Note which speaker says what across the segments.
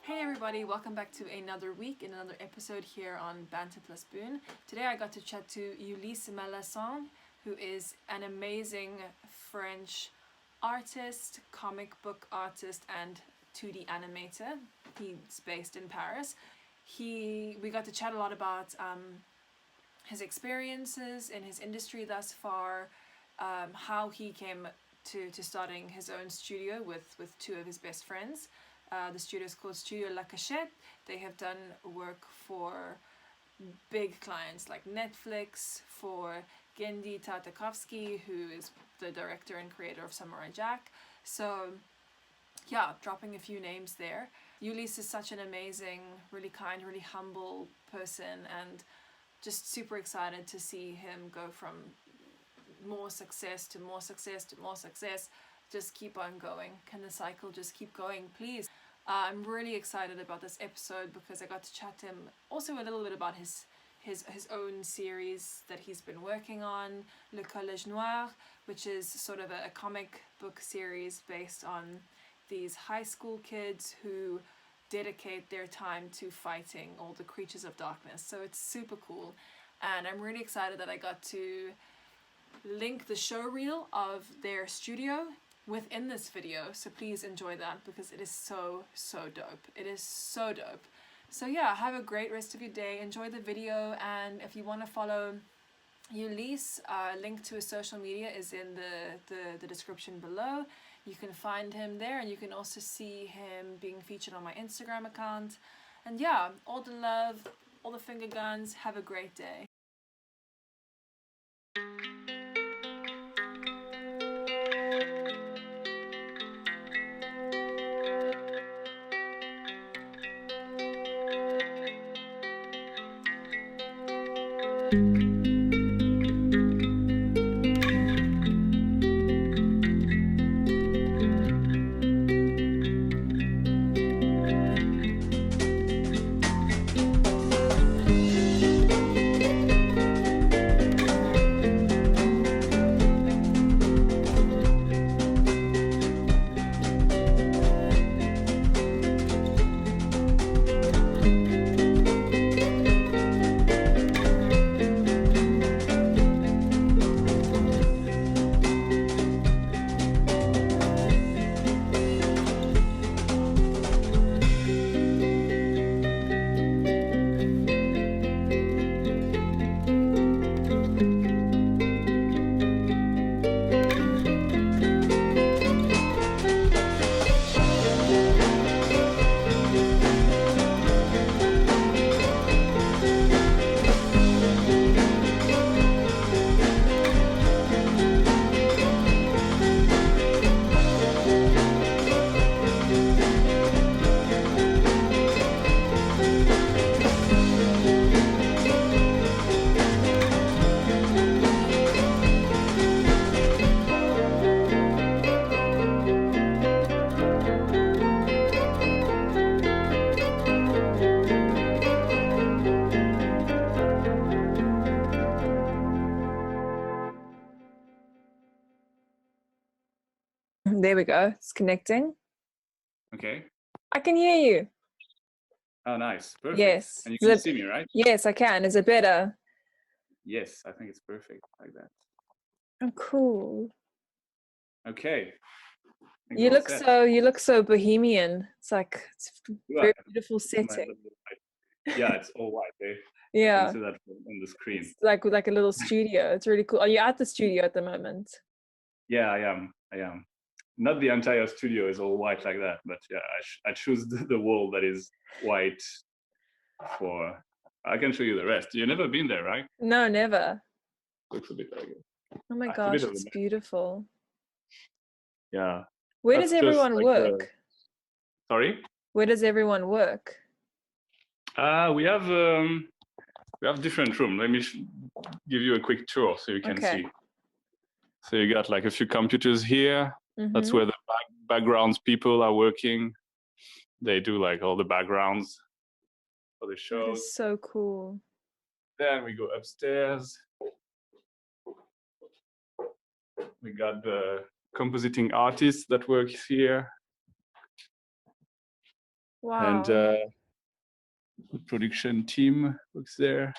Speaker 1: Hey everybody, welcome back to another week in another episode here on Banter plus Boon. Today I got to chat to Ulysse Malassagne, who is an amazing French artist, comic book artist, and 2D animator. He's based in Paris. We got to chat a lot about his experiences in his industry thus far, how he came to starting his own studio with two of his best friends. The studio is called Studio La Cachette. They have done work for big clients like Netflix, for Gendy Tartakovsky, who is the director and creator of Samurai Jack. So yeah, dropping a few names there. Ulysse is such an amazing, really kind, really humble person, and just super excited to see him go from more success to more success to more success. Just keep on going. Can the cycle just keep going, please? I'm really excited about this episode because I got to chat to him also a little bit about his own series that he's been working on, Le Collège Noir, which is sort of a comic book series based on these high school kids who dedicate their time to fighting all the creatures of darkness. So it's super cool, and I'm really excited that I got to link the show reel of their studio within this video, so please enjoy that because it is so dope. It is so dope. So yeah, have a great rest of your day, enjoy the video, and if you want to follow Ulysse, link to his social media is in the description below. You can find him there, and you can also see him being featured on my Instagram account. And yeah, all the love, all the finger guns. Have a great day. There we go. It's connecting.
Speaker 2: Okay.
Speaker 1: I can hear you.
Speaker 2: Oh, nice. Perfect.
Speaker 1: Yes.
Speaker 2: And you can see me, right?
Speaker 1: Yes, I can. Is it better?
Speaker 2: Yes, I think it's perfect like that.
Speaker 1: Oh, cool.
Speaker 2: Okay.
Speaker 1: You look so bohemian. It's very beautiful setting.
Speaker 2: Yeah, it's all white. Eh?
Speaker 1: Yeah.
Speaker 2: You can see that on the screen.
Speaker 1: It's like a little studio. It's really cool. Are you at the studio at the moment?
Speaker 2: Yeah, I am. Not the entire studio is all white like that, but yeah, I choose the wall that is white for. I can show you the rest. You've never been there, right?
Speaker 1: No, never.
Speaker 2: Looks a bit like it.
Speaker 1: Oh my gosh, it's beautiful.
Speaker 2: Yeah.
Speaker 1: Where does everyone work?
Speaker 2: Sorry?
Speaker 1: Where does everyone work?
Speaker 2: We have different rooms. Let me give you a quick tour so you can see. So you got like a few computers here. Mm-hmm. That's where the backgrounds people are working. They do like all the backgrounds for the shows.
Speaker 1: That is so cool.
Speaker 2: Then we go upstairs. We got the compositing artists that work here.
Speaker 1: Wow.
Speaker 2: And the production team works there.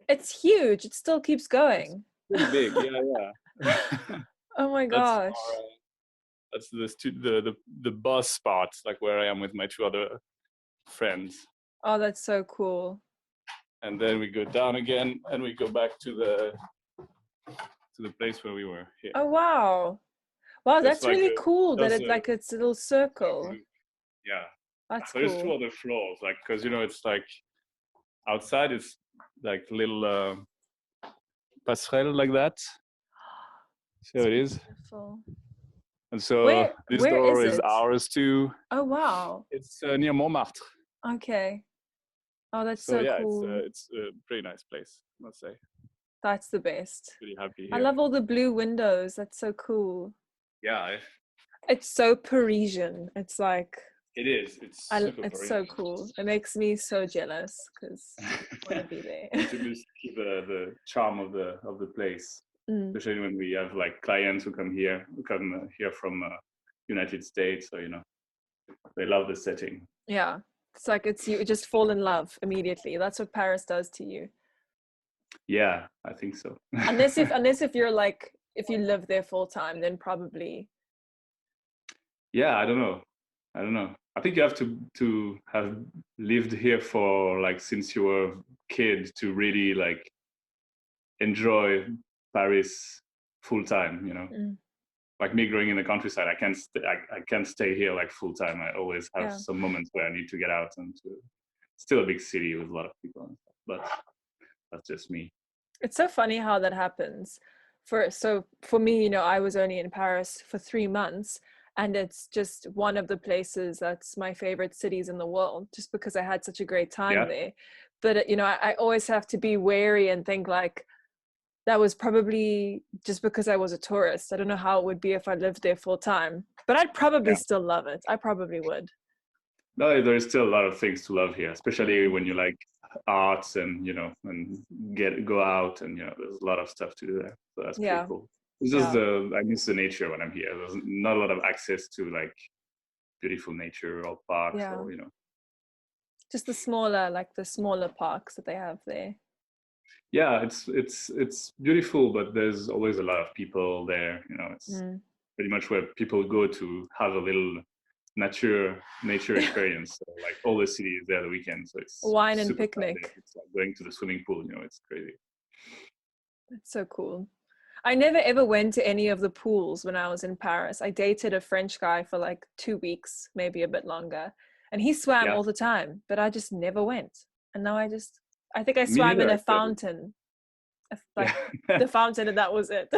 Speaker 1: It's huge. It still keeps going.
Speaker 2: It's pretty big, yeah.
Speaker 1: Oh my gosh.
Speaker 2: That's the bus part, like where I am with my two other friends.
Speaker 1: Oh, that's so cool.
Speaker 2: And then we go down again, and we go back to the place where we were here.
Speaker 1: Oh wow. Wow, that's
Speaker 2: like
Speaker 1: really cool that it's a little circle.
Speaker 2: Yeah.
Speaker 1: That's
Speaker 2: There's
Speaker 1: cool.
Speaker 2: 2 other floors, like, because it's like outside it's like little passerelle like that. So it is.
Speaker 1: Beautiful.
Speaker 2: And so this door is ours too.
Speaker 1: Oh wow.
Speaker 2: It's near Montmartre.
Speaker 1: Okay. Oh, that's so cool.
Speaker 2: It's a pretty nice place, I must say.
Speaker 1: That's the best.
Speaker 2: Pretty happy here.
Speaker 1: I love all the blue windows. That's so cool.
Speaker 2: Yeah.
Speaker 1: It's so Parisian. It's like
Speaker 2: it is. It's super
Speaker 1: it's
Speaker 2: Parisian.
Speaker 1: So cool. It makes me so jealous because I want to be there.
Speaker 2: To just keep the charm of the place, especially when we have like clients who come here from United States, so they love the setting.
Speaker 1: Yeah, it's like you just fall in love immediately. That's what Paris does to you.
Speaker 2: Yeah, I think so.
Speaker 1: unless if you're like, if you live there full time, then probably.
Speaker 2: Yeah, I don't know. I think you have to have lived here for like since you were a kid to really like enjoy Paris full time. Like me growing in the countryside, I can't stay here like full time. I always have some moments where I need to get out and still a big city with a lot of people and stuff, but that's just me.
Speaker 1: It's so funny how that happens. For me, I was only in Paris for 3 months, and it's just one of the places that's my favorite cities in the world, just because I had such a great time there. But I always have to be wary and think like, that was probably just because I was a tourist. I don't know how it would be if I lived there full time, but I'd probably still love it. I probably would.
Speaker 2: No, there's still a lot of things to love here, especially when you like arts and and go out, and there's a lot of stuff to do there. So that's pretty cool. It's just I miss the nature when I'm here. There's not a lot of access to like beautiful nature or parks or
Speaker 1: just the smaller parks that they have there.
Speaker 2: Yeah, it's beautiful, but there's always a lot of people there. It's pretty much where people go to have a little nature experience. So, like all the city is there the weekend, so it's
Speaker 1: wine and picnic.
Speaker 2: It's like going to the swimming pool. It's crazy.
Speaker 1: That's so cool. I never ever went to any of the pools when I was in Paris. I dated a French guy for like 2 weeks, maybe a bit longer, and he swam all the time, but I just never went. And now I think I swam in a fountain, like the fountain, and that was it.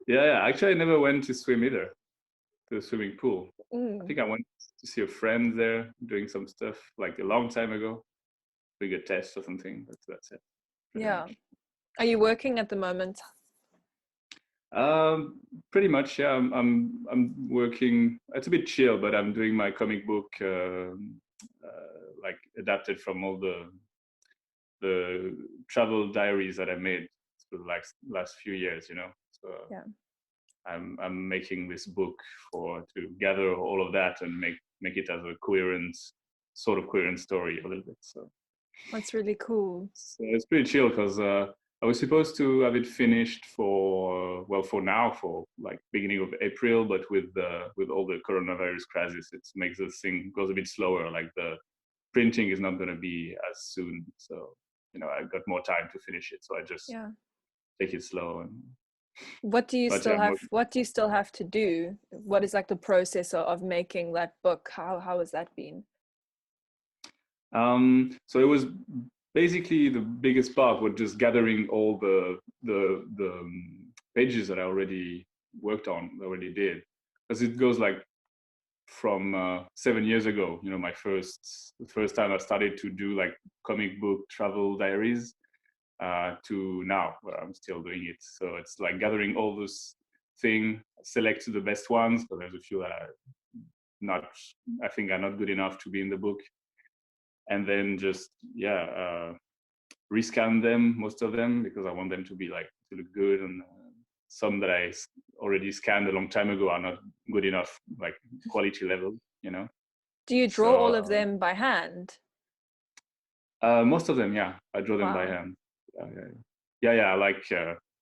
Speaker 2: Yeah. Actually, I never went to swim either, to the swimming pool. I think I went to see a friend there doing some stuff like a long time ago, doing a test or something. That's it.
Speaker 1: Yeah. Are you working at the moment?
Speaker 2: Pretty much, yeah. I'm working. It's a bit chill, but I'm doing my comic book, like adapted from all the travel diaries that I made for the last few years. So I'm making this book to gather all of that and make it as a coherent story a little bit. So
Speaker 1: that's really cool.
Speaker 2: So it's pretty chill because I was supposed to have it finished for like beginning of April, but with all the coronavirus crisis, it makes the thing goes a bit slower. Like the printing is not going to be as soon, so I got more time to finish it. So I just take it slow. And
Speaker 1: what do you still have to do? What is like the process of making that book? How has that been?
Speaker 2: So it was basically the biggest part was just gathering all the pages that I already worked on, already did, because it goes like from 7 years ago. The first time I started to do like comic book travel diaries, to now where I'm still doing it. So it's like gathering all those things, select the best ones, but there's a few that I think are not good enough to be in the book. And then just rescan them, most of them, because I want them to look good, and some that I already scanned a long time ago are good enough like quality level, you know.
Speaker 1: Do you draw all of them by hand?
Speaker 2: Most of them, yeah, I draw them by
Speaker 1: Wow.
Speaker 2: hand. Yeah. I like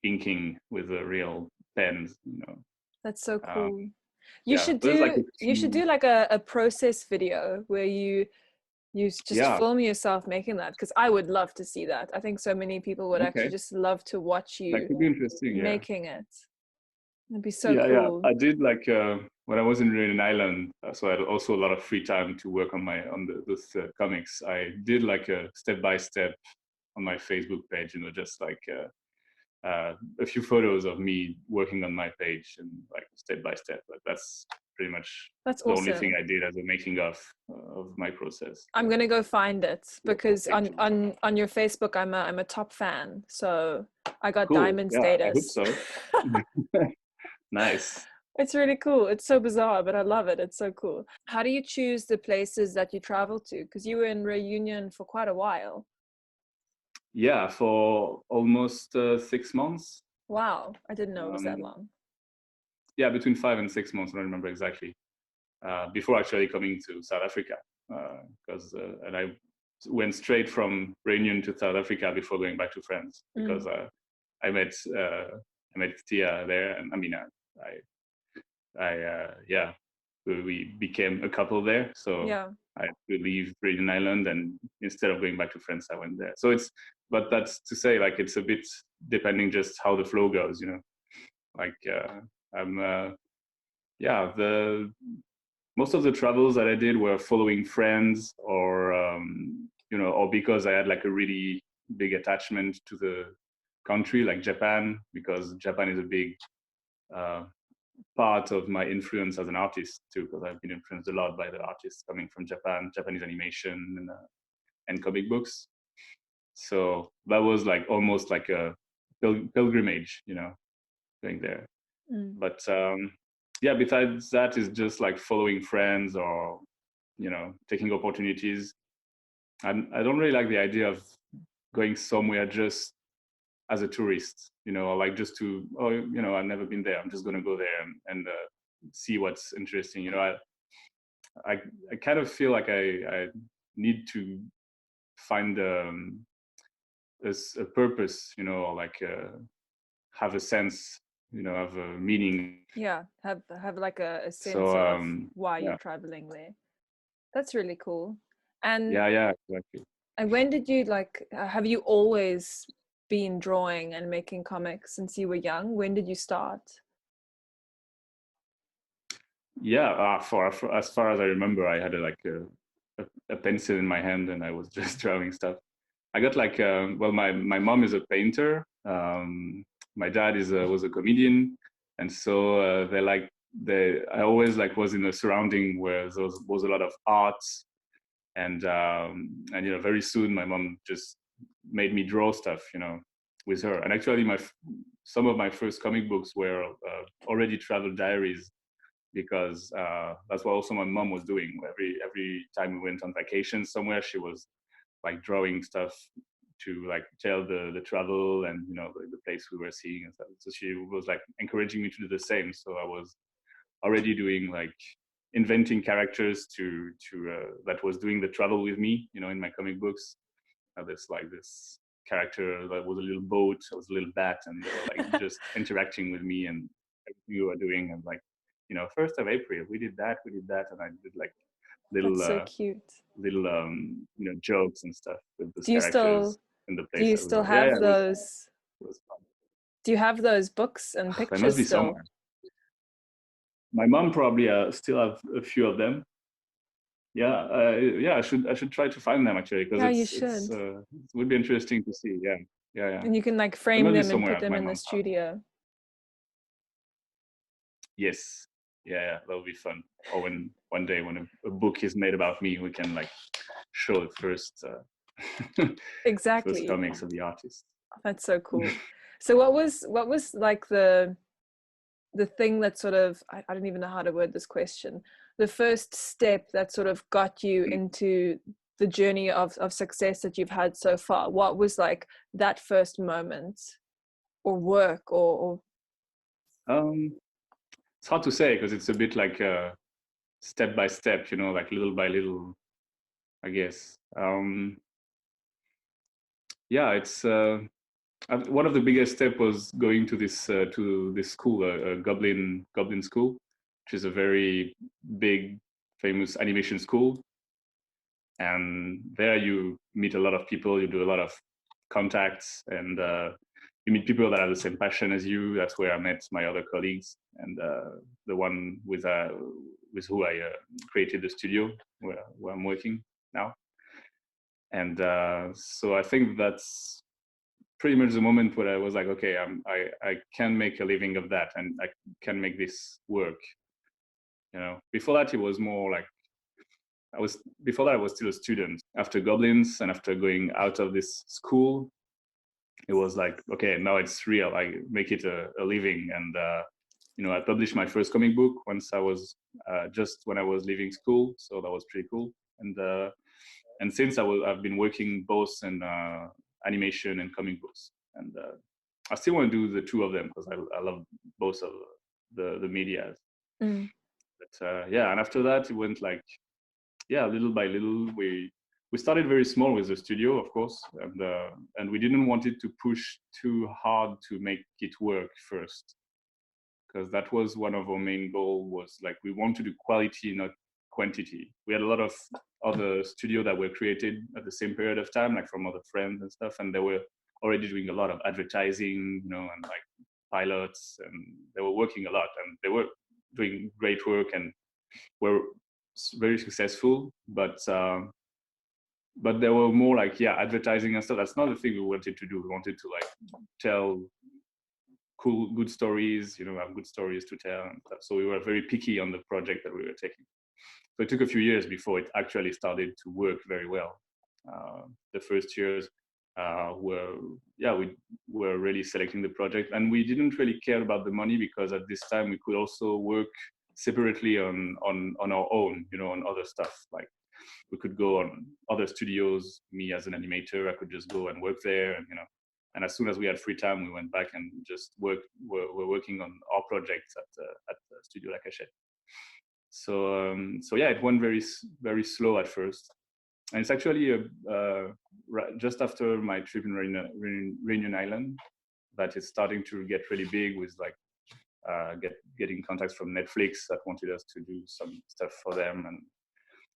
Speaker 2: inking with the real pens, you know.
Speaker 1: That's so cool.
Speaker 2: You should
Speaker 1: do like a process video where you just film yourself making that, because I would love to see that. I think so many people would actually just love to watch you.
Speaker 2: That could be interesting,
Speaker 1: making it. It'd be so cool.
Speaker 2: Yeah. I did like when I was in Rhode Island, so I had also a lot of free time to work on those comics. I did like a step by step on my Facebook page, you know, just like a few photos of me working on my page and like step by step. But that's pretty much the only thing I did as a making of my process.
Speaker 1: I'm gonna go find it, because on your Facebook I'm a top fan, so I got diamond status.
Speaker 2: I hope so. Nice.
Speaker 1: It's really cool. It's so bizarre, but I love it. It's so cool. How do you choose the places that you travel to? Because you were in Reunion for quite a while.
Speaker 2: Yeah, for almost 6 months.
Speaker 1: Wow, I didn't know it was that long.
Speaker 2: Yeah, between 5 and 6 months, I don't remember exactly. Before actually coming to South Africa, because and I went straight from Reunion to South Africa before going back to France, because I met Tia there, and I mean, we became a couple there. So I had to leave Reunion Island, and instead of going back to France, I went there. So but that's to say, like, it's a bit depending just how the flow goes, you know. Like most of the travels that I did were following friends, or or because I had like a really big attachment to the country, like Japan, because Japan is a big part of my influence as an artist too, because I've been influenced a lot by the artists coming from Japan, Japanese animation and comic books. So that was like almost like a pilgrimage, you know, going there. But besides that, is just like following friends, or you know, taking opportunities. I don't really like the idea of going somewhere just as a tourist, you know, or like just to, you know, I've never been there, I'm just going to go there and see what's interesting. You know, I kind of feel like I need to find a purpose, you know, or like have a sense, you know, have a meaning.
Speaker 1: Yeah, have like a sense of why you're traveling there. That's really cool. And
Speaker 2: yeah, exactly.
Speaker 1: And when did you have you always been drawing and making comics since you were young? When did you start?
Speaker 2: Yeah, for as far as I remember, I had a pencil in my hand, and I was just drawing stuff. I got like my mom is a painter. My dad was a comedian, and so I always was in a surrounding where there was a lot of art, and you know, very soon my mom just made me draw stuff, you know, with her. And actually, some of my first comic books were already travel diaries, because that's what also my mom was doing. Every time we went on vacation somewhere, she was like drawing stuff to like tell the travel and, you know, the place we were seeing and stuff. So she was like encouraging me to do the same. So I was already doing like inventing characters to that was doing the travel with me, you know, in my comic books. This character that was a little boat, I was a little bat, and they were like just interacting with me and everything we were doing. And like, you know, 1st of April, we did that, and I did like little
Speaker 1: That's so cute.
Speaker 2: Little you know, jokes and stuff with the
Speaker 1: do you
Speaker 2: characters in the place.
Speaker 1: Do you still have those?
Speaker 2: It was fun.
Speaker 1: Do you have those books and pictures?
Speaker 2: They must be
Speaker 1: still
Speaker 2: somewhere. My mom probably still have a few of them. Yeah, I should try to find them actually, because it would be interesting to see. Yeah.
Speaker 1: And you can like frame them and put them in the studio.
Speaker 2: Yes, yeah, that would be fun. Or when one day when a book is made about me, we can like show the first
Speaker 1: exactly
Speaker 2: first comics of the artist.
Speaker 1: That's so cool. So what was like the thing that sort of, I don't even know how to word this question, the first step that sort of got you into the journey of success that you've had so far? What was like that first moment or work or
Speaker 2: it's hard to say because it's a bit like step by step, you know, like little by little, I guess. Yeah, it's one of the biggest step was going to this school, a Goblin school, which is a very big, famous animation school. And there you meet a lot of people, you do a lot of contacts, and you meet people that have the same passion as you. That's where I met my other colleagues, and the one with who I created the studio where I'm working now. And so I think that's pretty much the moment where I was like, okay, I can make a living of that, and I can make this work. You know, before that it was more like before that I was still a student. After Goblins and after going out of this school, it was like, okay, now it's real. I make it a living, and you know, I published my first comic book once I was just when I was leaving school, so that was pretty cool. And since I've been working both in animation and comic books, and I still want to do the two of them because I love both of the medias. But yeah, and after that it went like, yeah, little by little we started very small with the studio, of course, and we didn't want it to push too hard to make it work first, because that was one of our main goal, was like we want to do quality, not quantity. We had a lot of other studios that were created at the same period of time, like from other friends and stuff, and they were already doing a lot of advertising, you know, and like pilots, and they were working a lot, and they were doing great work and were very successful, but they were more like, yeah, advertising and stuff. That's not the thing we wanted to do. We wanted to like tell cool, good stories, you know, have good stories to tell and stuff. So we were very picky on the project that we were taking. So it took a few years before it actually started to work very well. The first years we were really selecting the project, and we didn't really care about the money, because at this time we could also work separately on our own, you know, on other stuff. Like we could go on other studios. Me as an animator, I could just go and work there, and you know. And as soon as we had free time, we went back and just we're working on our projects at Studio La Cachette. So yeah, it went very slow at first, and it's actually just after my trip in Reunion Island that it's starting to get really big, with like getting contacts from Netflix that wanted us to do some stuff for them,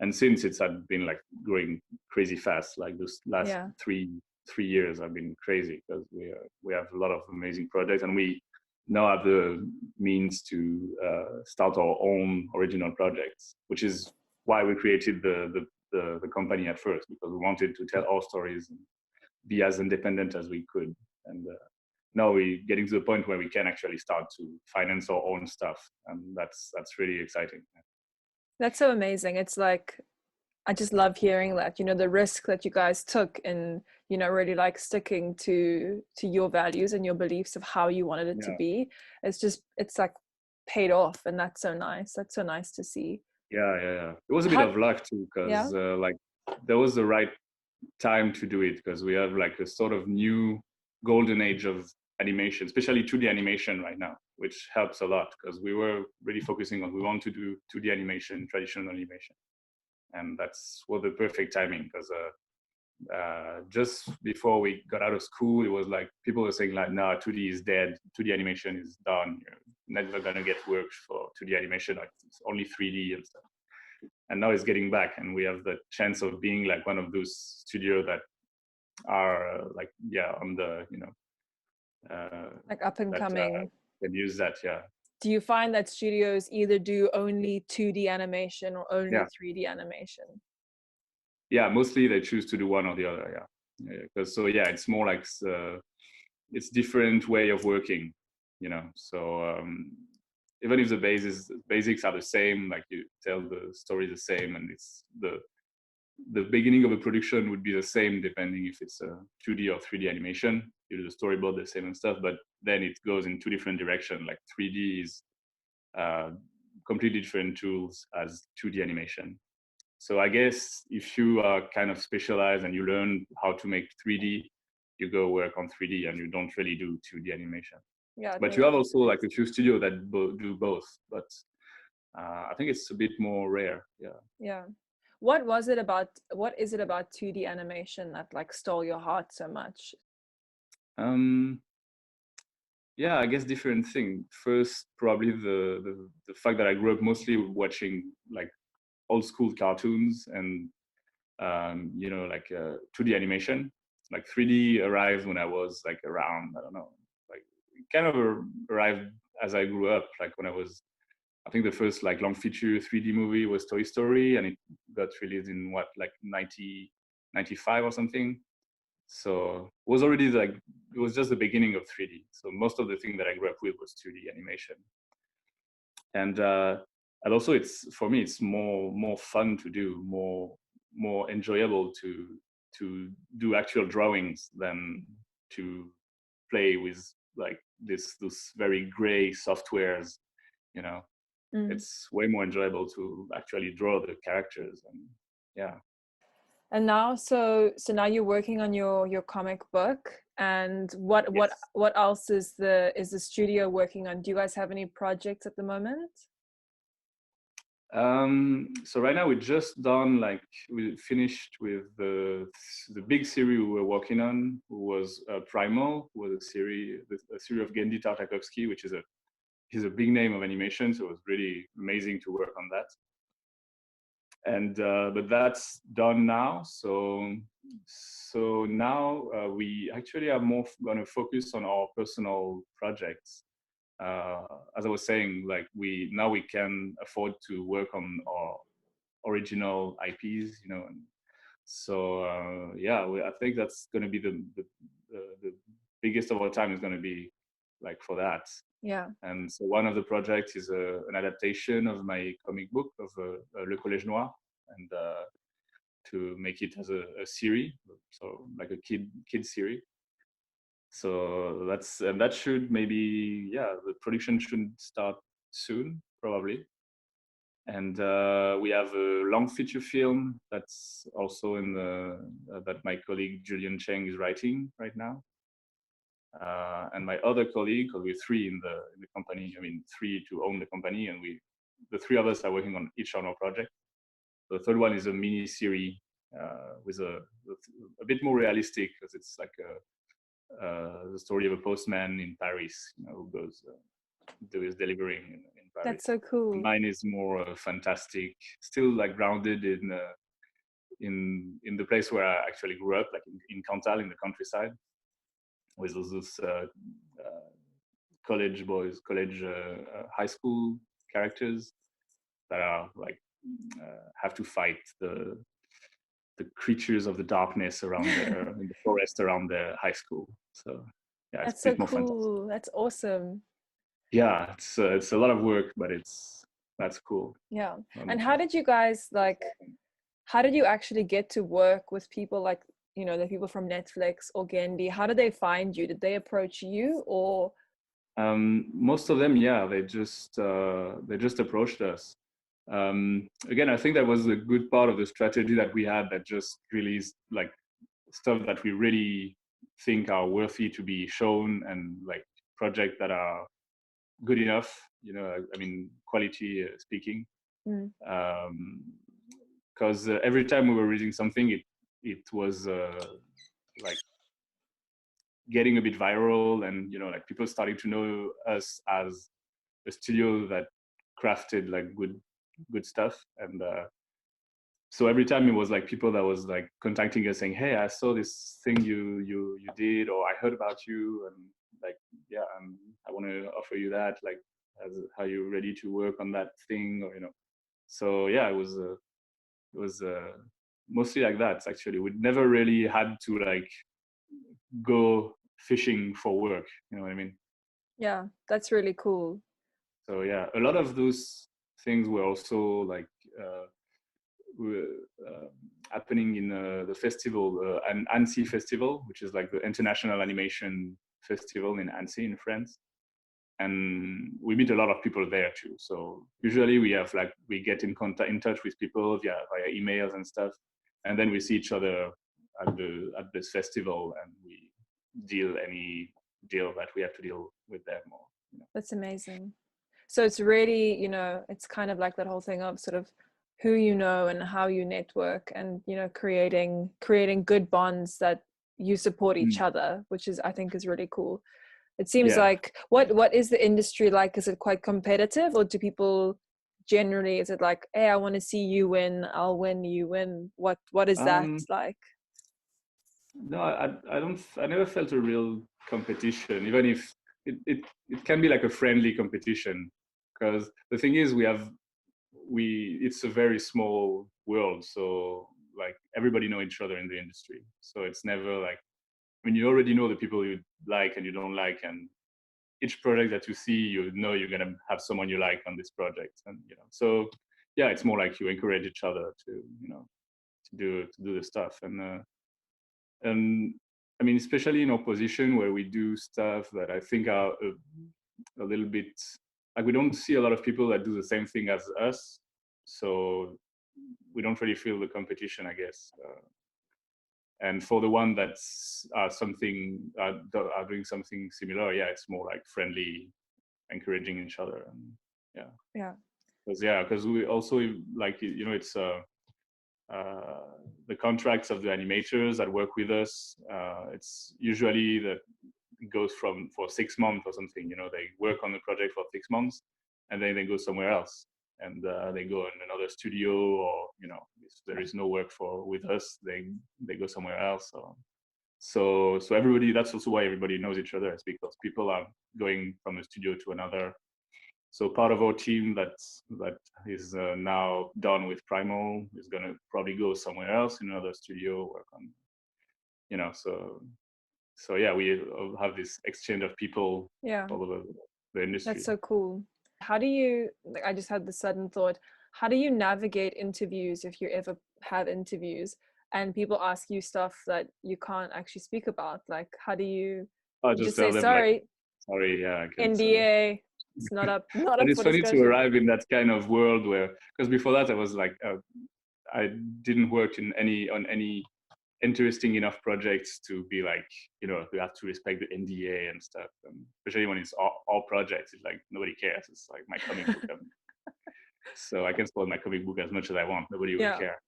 Speaker 2: and since it's had been like growing crazy fast, like this last 3 years have been crazy, because we have a lot of amazing projects, and we now have the means to start our own original projects, which is why we created the company at first, because we wanted to tell our stories and be as independent as we could. And now we're getting to the point where we can actually start to finance our own stuff, and that's really exciting.
Speaker 1: That's so amazing. It's like, I just love hearing that, you know, the risk that you guys took in, you know, really like sticking to your values and your beliefs of how you wanted it to be. It's like paid off, and that's so nice. That's so nice to see.
Speaker 2: Yeah. It was a bit of luck too, because like there was the right time to do it, because we have like a sort of new golden age of animation, especially 2D animation right now, which helps a lot, because we were really focusing on, we want to do 2D animation, traditional animation. And that's the perfect timing, because just before we got out of school, it was like people were saying like, no, 2D is dead, 2D animation is done, you're never gonna get work for 2D animation, like it's only 3D and stuff. And now it's getting back, and we have the chance of being like one of those studios that are like, on the, you know,
Speaker 1: like up and coming,
Speaker 2: can use that.
Speaker 1: Do you find that studios either do only 2D animation or only 3D animation?
Speaker 2: Yeah, mostly they choose to do one or the other. Because it's more like it's different way of working, you know. So even if the basics are the same, like you tell the story the same, and it's the beginning of a production would be the same depending if it's a 2D or 3D animation. You do the storyboard the same and stuff, but then it goes in two different directions. Like 3D is completely different tools as 2D animation. So I guess if you are kind of specialized and you learn how to make 3D, you go work on 3D and you don't really do 2D animation.
Speaker 1: Yeah.
Speaker 2: But you have also like a few studios that do both, but I think it's a bit more rare. Yeah.
Speaker 1: Yeah. What is it about 2D animation that like stole your heart so much?
Speaker 2: Yeah, I guess different thing. First, probably the fact that I grew up mostly watching like old school cartoons and you know, like 2D animation. Like 3D arrived when I was like around, I don't know, like kind of arrived as I grew up. Like when I think the first like long feature 3D movie was Toy Story, and it got released in what, like 95 or something. So it was already like, it was just the beginning of 3D. So most of the thing that I grew up with was 2D animation. And also it's, for me, it's more fun to do, more enjoyable to do actual drawings than to play with like this very gray softwares, you know. It's way more enjoyable to actually draw the characters. And yeah.
Speaker 1: And now, so now you're working on your comic book, and what else is the studio working on? Do you guys have any projects at the moment?
Speaker 2: So right now we just done, like, we finished with the big series we were working on, was Primal, was a series of Genndy Tartakovsky, which is he's a big name of animation, so it was really amazing to work on that. And but that's done now. So now we actually are more going to focus on our personal projects. As I was saying, like we can afford to work on our original IPs, you know. And so yeah, I think that's going to be the biggest of our time is going to be like for that.
Speaker 1: Yeah.
Speaker 2: And so one of the projects is an adaptation of my comic book of Le Collège Noir, and to make it as a series, so like a kid series. So that should maybe, yeah, the production should start soon, probably. And we have a long feature film that's also in that my colleague Julian Cheng is writing right now. And my other colleague, because we're three in the company, I mean, three to own the company, and the three of us are working on each on our project. The third one is a mini series with a bit more realistic, because it's like the story of a postman in Paris, you know, who goes is delivering in Paris.
Speaker 1: That's so cool.
Speaker 2: And mine is more fantastic, still like grounded in the place where I actually grew up, like in Cantal, in the countryside, with those college boys, high school characters that are like have to fight the creatures of the darkness around there in the forest around the high school. So yeah, it's
Speaker 1: That's
Speaker 2: a bit
Speaker 1: so
Speaker 2: more
Speaker 1: cool.
Speaker 2: fantastic.
Speaker 1: That's awesome.
Speaker 2: Yeah, it's a lot of work, but that's cool.
Speaker 1: Yeah. And how did you guys how did you actually get to work with people like, you know, the people from Netflix or Genndy? How did they find you? Did they approach you, or?
Speaker 2: Most of them, yeah, they just approached us. Again, I think that was a good part of the strategy that we had, that just released like stuff that we really think are worthy to be shown, and like projects that are good enough, you know, I mean, quality speaking. Because every time we were reading something, it was like getting a bit viral, and, you know, like people starting to know us as a studio that crafted like good stuff. And so every time it was like people that was like contacting us saying, hey, I saw this thing you did, or I heard about you, and like, yeah, I want to offer you that, like, are you ready to work on that thing, or, you know. So yeah, it was mostly like that, actually. We never really had to like go fishing for work, you know what I mean?
Speaker 1: Yeah, that's really cool.
Speaker 2: So yeah, a lot of those things were also like happening in the festival, an Annecy festival, which is like the international animation festival in Annecy in France. And we meet a lot of people there too. So usually we get in touch with people via emails and stuff, and then we see each other at this festival, and we deal any deal that we have to deal with them. Or,
Speaker 1: That's amazing. So it's really, it's kind of like that whole thing of sort of who you know and how you network, and creating good bonds that you support each other, which is, I think, is really cool. It seems like, what is the industry like? Is it quite competitive, or do people generally, is it like, hey, I want to see you win, I'll win, you win? What is that like?
Speaker 2: No, I never felt a real competition, even if it can be like a friendly competition, because the thing is it's a very small world, so like everybody know each other in the industry, so it's never like, I mean, you already know the people you like and you don't like, and each project that you see, you're gonna have someone you like on this project, and so yeah, it's more like you encourage each other to to do the stuff, and I mean, especially in our position where we do stuff that I think are a little bit like, we don't see a lot of people that do the same thing as us, so we don't really feel the competition, I guess. And for the one that's are doing something similar, yeah, it's more like friendly, encouraging each other, and because we also, like, it's the contracts of the animators that work with us. It's usually that it goes for 6 months or something. They work on the project for 6 months, and then they go somewhere else, and they go in another studio, or if there is no work with us, they go somewhere else. So everybody. That's also why everybody knows each other, is because people are going from a studio to another. So part of our team that is now done with Primal is going to probably go somewhere else in another studio, work on, so yeah, we have this exchange of people all over the industry.
Speaker 1: That's so cool. How do you, like, I just had the sudden thought, how do you navigate interviews if you ever have interviews and people ask you stuff that you can't actually speak about? Like, how do you
Speaker 2: just
Speaker 1: say,
Speaker 2: tell them,
Speaker 1: sorry,
Speaker 2: like, sorry, yeah, I can't,
Speaker 1: NDA, it's not up
Speaker 2: but it's
Speaker 1: for
Speaker 2: funny
Speaker 1: discussion.
Speaker 2: to arrive in that kind of world where, because before that I was like, I didn't work on any interesting enough projects to be like, you have to respect the NDA and stuff, especially when it's all projects. It's like nobody cares. It's like my comic book. So I can spoil my comic book as much as I want. Nobody will care.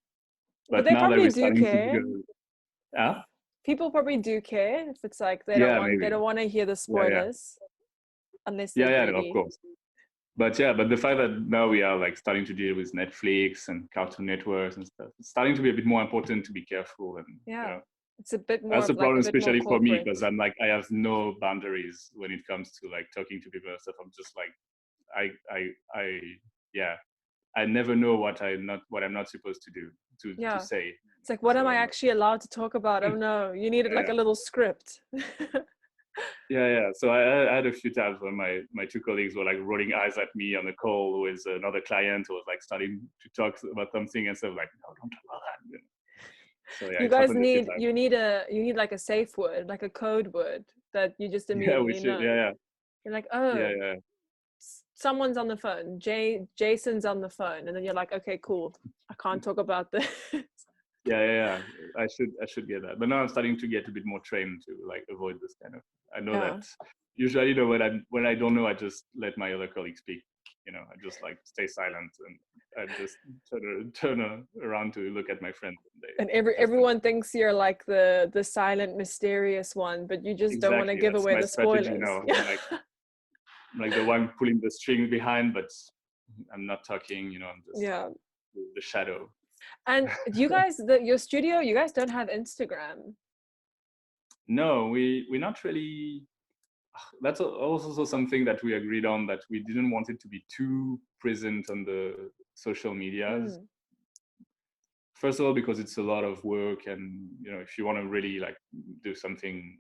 Speaker 1: But they
Speaker 2: now
Speaker 1: probably
Speaker 2: that we're
Speaker 1: do care.
Speaker 2: People
Speaker 1: probably do care if it's like they don't want to hear the spoilers, unless they
Speaker 2: of course. But the fact that now we are like starting to deal with Netflix and Cartoon Networks and stuff, it's starting to be a bit more important to be careful, and
Speaker 1: it's a bit more.
Speaker 2: That's the problem, especially for me, because I'm like, I have no boundaries when it comes to like talking to people and stuff. I'm just like, I never know what I'm not supposed to do to say.
Speaker 1: It's like, what am I actually allowed to talk about? Oh no, you needed like a little script.
Speaker 2: So I had a few times when my two colleagues were like rolling eyes at me on a call with another client who was like starting to talk about something and stuff, like, no, don't talk about that. So
Speaker 1: you guys you need like a safe word, like a code word that you just immediately know. You're like, oh, someone's on the phone, Jason's on the phone, and then you're like, okay, cool, I can't talk about this.
Speaker 2: I should get that, but now I'm starting to get a bit more trained to like avoid this kind of. I know that usually, when I don't know, I just let my other colleagues speak. I just like stay silent, and I just turn around to look at my friends.
Speaker 1: And everyone thinks you're like the silent, mysterious one, but you just don't want to give away the spoilers.
Speaker 2: I'm like the one pulling the string behind, but I'm not talking. I'm just the shadow.
Speaker 1: And you guys, your studio, you guys don't have Instagram?
Speaker 2: No, we're not really. That's also something that we agreed on, that we didn't want it to be too present on the social medias. First of all, because it's a lot of work, and if you want to really like do something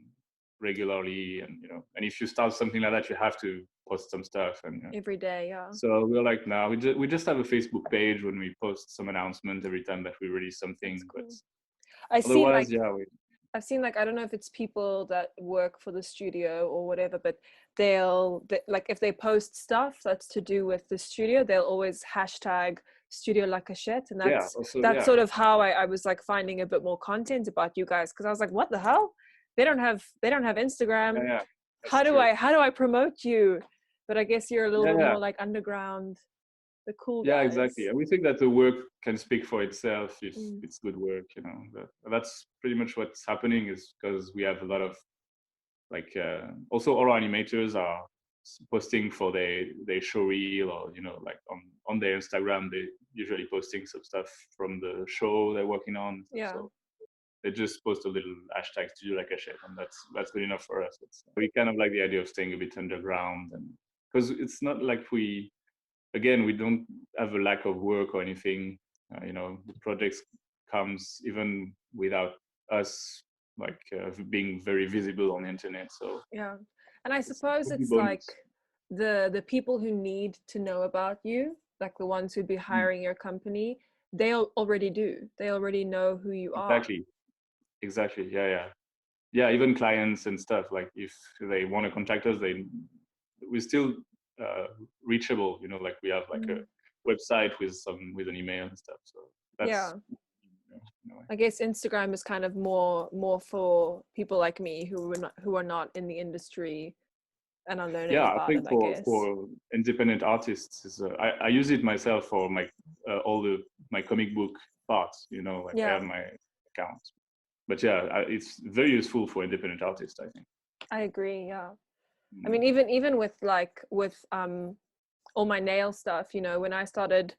Speaker 2: regularly, and and if you start something like that, you have to post some stuff, and
Speaker 1: every day.
Speaker 2: So we're like, now we just have a Facebook page when we post some announcement every time that we release something.
Speaker 1: Cool.
Speaker 2: But otherwise,
Speaker 1: I've seen like, I don't know if it's people that work for the studio or whatever, but they'll like, if they post stuff that's to do with the studio, they'll always hashtag Studio La Cachette, and that's sort of how I was like finding a bit more content about you guys, because I was like, what the hell, they don't have Instagram. how do I promote you? But I guess you're a little bit more like underground, the cool guys.
Speaker 2: Yeah, exactly. And we think that the work can speak for itself if it's good work, you know. That's pretty much what's happening, is because we have a lot of like also all our animators are posting for their show reel, or you know, like on their Instagram they usually posting some stuff from the show they're working on.
Speaker 1: Yeah.
Speaker 2: So they just post a little hashtag Studio La Cachette, and that's good enough for us. We kind of like the idea of staying a bit underground, and because it's not like we don't have a lack of work or anything. You know, the projects comes even without us like being very visible on the internet. So
Speaker 1: yeah, and I suppose it's like the people who need to know about you, like the ones who'd be hiring your company, they already do. They already know who you are.
Speaker 2: Exactly. Yeah. Even clients and stuff. Like if they want to contact us, we're still reachable. You know, like we have like a website with an email and stuff. So that's
Speaker 1: I guess Instagram is kind of more for people like me who are not in the industry and are learning about it. I guess
Speaker 2: for independent artists, I use it myself for my all my comic book parts. You know, like I have my account. But it's very useful for independent artists, I think.
Speaker 1: I agree. Yeah, I mean, even with all my nail stuff, you know, when I started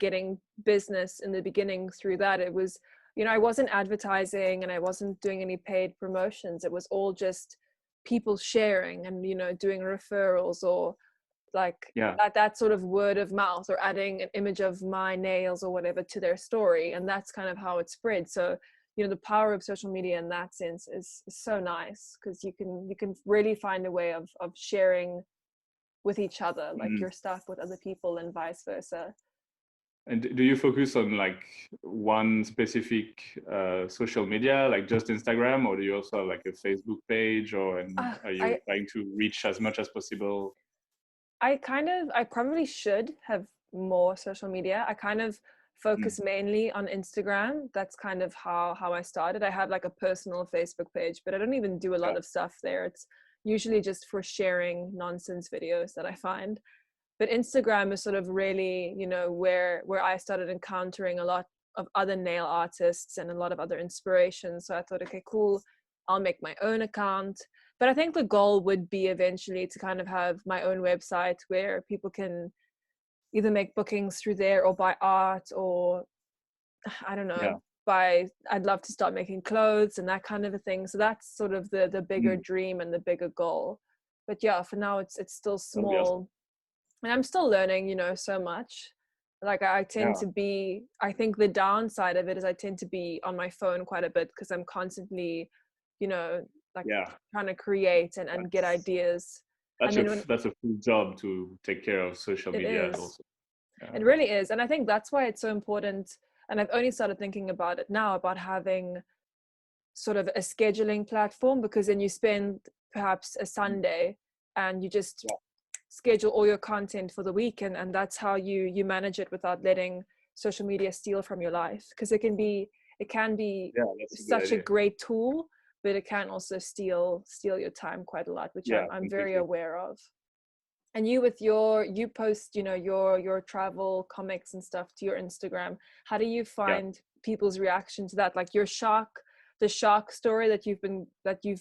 Speaker 1: getting business in the beginning through that, it was, you know, I wasn't advertising and I wasn't doing any paid promotions. It was all just people sharing and, you know, doing referrals or like that sort of word of mouth, or adding an image of my nails or whatever to their story, and that's kind of how it spread. So, you know, the power of social media in that sense is so nice, because you can really find a way of sharing with each other, like your stuff with other people and vice versa.
Speaker 2: And do you focus on like one specific social media, like just Instagram, or do you also have like a Facebook page, or are you trying to reach as much as possible?
Speaker 1: I probably should have more social media. I kind of focus mainly on Instagram. That's kind of how I started. I have like a personal Facebook page, but I don't even do a lot of stuff there. It's usually just for sharing nonsense videos that I find. But Instagram is sort of really, you know, where I started encountering a lot of other nail artists and a lot of other inspirations. So I thought, okay, cool, I'll make my own account. But I think the goal would be eventually to kind of have my own website where people can either make bookings through there or buy art, or I don't know, I'd love to start making clothes and that kind of a thing. So that's sort of the bigger dream and the bigger goal. But yeah, for now it's still small. And I'm still learning, you know, so much. Like I tend to be, I think the downside of it is I tend to be on my phone quite a bit, because I'm constantly, you know, like trying to create and get ideas.
Speaker 2: That's a full job to take care of social media also.
Speaker 1: It really is. And I think that's why it's so important. And I've only started thinking about it now, about having sort of a scheduling platform, because then you spend perhaps a Sunday and you just schedule all your content for the week, and that's how you manage it without letting social media steal from your life, because it can be such a great tool, but it can also steal your time quite a lot, which I'm very aware of. And you post, you know, your travel comics and stuff to your Instagram. How do you find people's reaction to that? Like the shark story that you've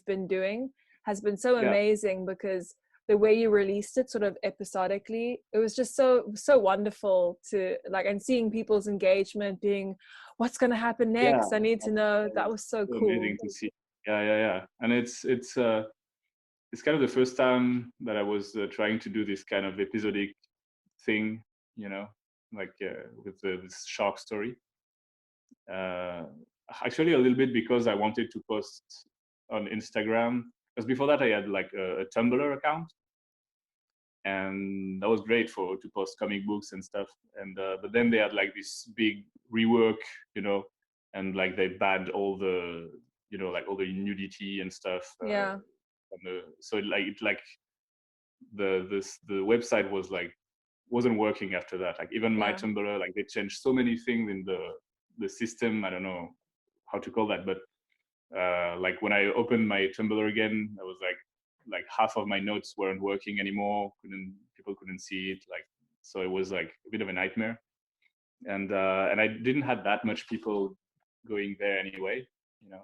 Speaker 1: been doing has been so amazing, because the way you released it sort of episodically, it was just so wonderful to like, and seeing people's engagement, being, what's going to happen next? I need to know. That was so cool.
Speaker 2: Amazing to see. And it's kind of the first time that I was trying to do this kind of episodic thing, you know, like with this shark story. Actually, a little bit because I wanted to post on Instagram, because before that I had like a Tumblr account, and that was great to post comic books and stuff. And but then they had like this big rework, you know, and like they banned all the, you know, like all the nudity and stuff. So the website wasn't working after that. Like even my Tumblr, like they changed so many things in the system. I don't know how to call that, but like when I opened my Tumblr again, I was like, like half of my notes weren't working anymore. People couldn't see it. Like, so it was like a bit of a nightmare. And I didn't have that much people going there anyway, you know.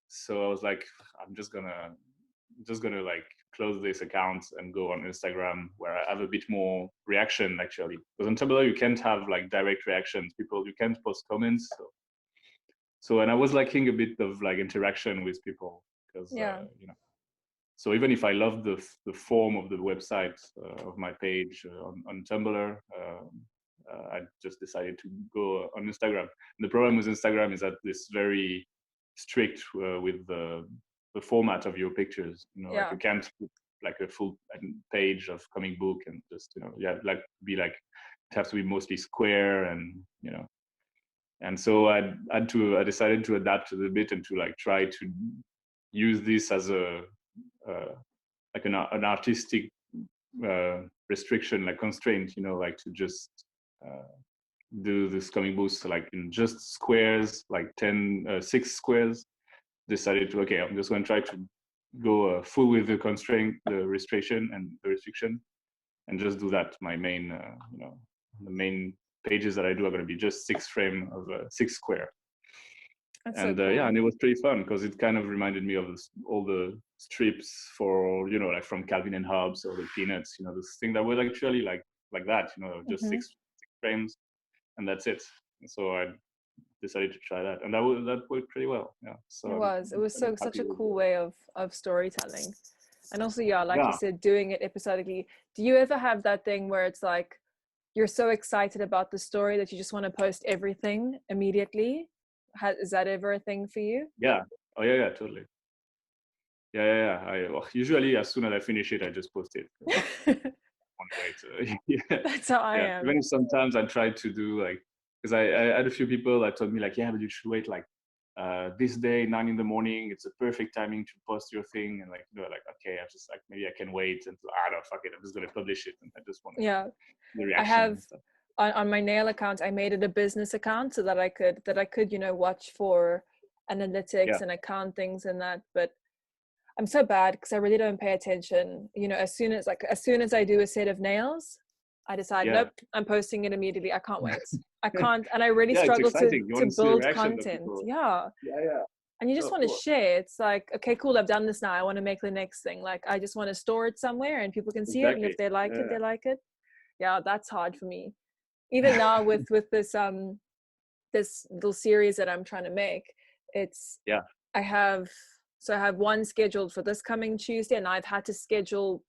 Speaker 2: So I was like, I'm just gonna like close this account and go on Instagram, where I have a bit more reaction actually. Because on Tumblr you can't have like direct reactions. You can't post comments. So and I was lacking a bit of like interaction with people because you know. So even if I love the form of the website of my page on Tumblr, I just decided to go on Instagram. And the problem with Instagram is that it's very strict with the format of your pictures. You know, like you can't put like a full page of comic book and just, you know, be like, it has to be mostly square, and you know. And so I decided to adapt a little bit and to like try to use this as a like an artistic restriction, like constraint, you know, like to just do this comic books like in just squares, like 6 squares. Decided to, okay, I'm just going to try to go full with the constraint, the restriction and the restriction, and just do that. My main, you know, the main pages that I do are going to be just 6 frame of 6 square.
Speaker 1: That's
Speaker 2: and
Speaker 1: so cool.
Speaker 2: yeah, and it was pretty fun because it kind of reminded me of all the strips for, you know, like from Calvin and Hobbes or the Peanuts, you know, this thing that was actually like that, you know, just 6 frames, and that's it. And so I decided to try that, and that worked pretty well. Yeah, so
Speaker 1: it was such a cool way of storytelling. And also, like you said, doing it episodically. Do you ever have that thing where it's like you're so excited about the story that you just want to post everything immediately? Is that ever a thing for you?
Speaker 2: Yeah. Oh yeah, totally. Yeah. I usually, as soon as I finish it, I just post it. Yeah.
Speaker 1: That's how I am.
Speaker 2: Even if sometimes I try to do like, because I had a few people that told me like, yeah, but you should wait like this day 9 in the morning. It's a perfect timing to post your thing, and like, you know, like, okay, I just like, maybe I can wait until, no, fuck it, I'm just gonna publish it, and I just want the reaction.
Speaker 1: I have on my nail account, I made it a business account so that I could, you know, watch for analytics and account things and that. But I'm so bad because I really don't pay attention. You know, as soon as I do a set of nails, I decide, nope, I'm posting it immediately. I can't wait. I can't, and I really struggle to build content. Yeah. And you just want to share. It's like, okay, cool, I've done this now. I want to make the next thing. Like, I just want to store it somewhere and people can see it. And if they like it, they like it. Yeah, that's hard for me. Even now with this this little series that I'm trying to make, it's I have one scheduled for this coming Tuesday, and I've had to schedule,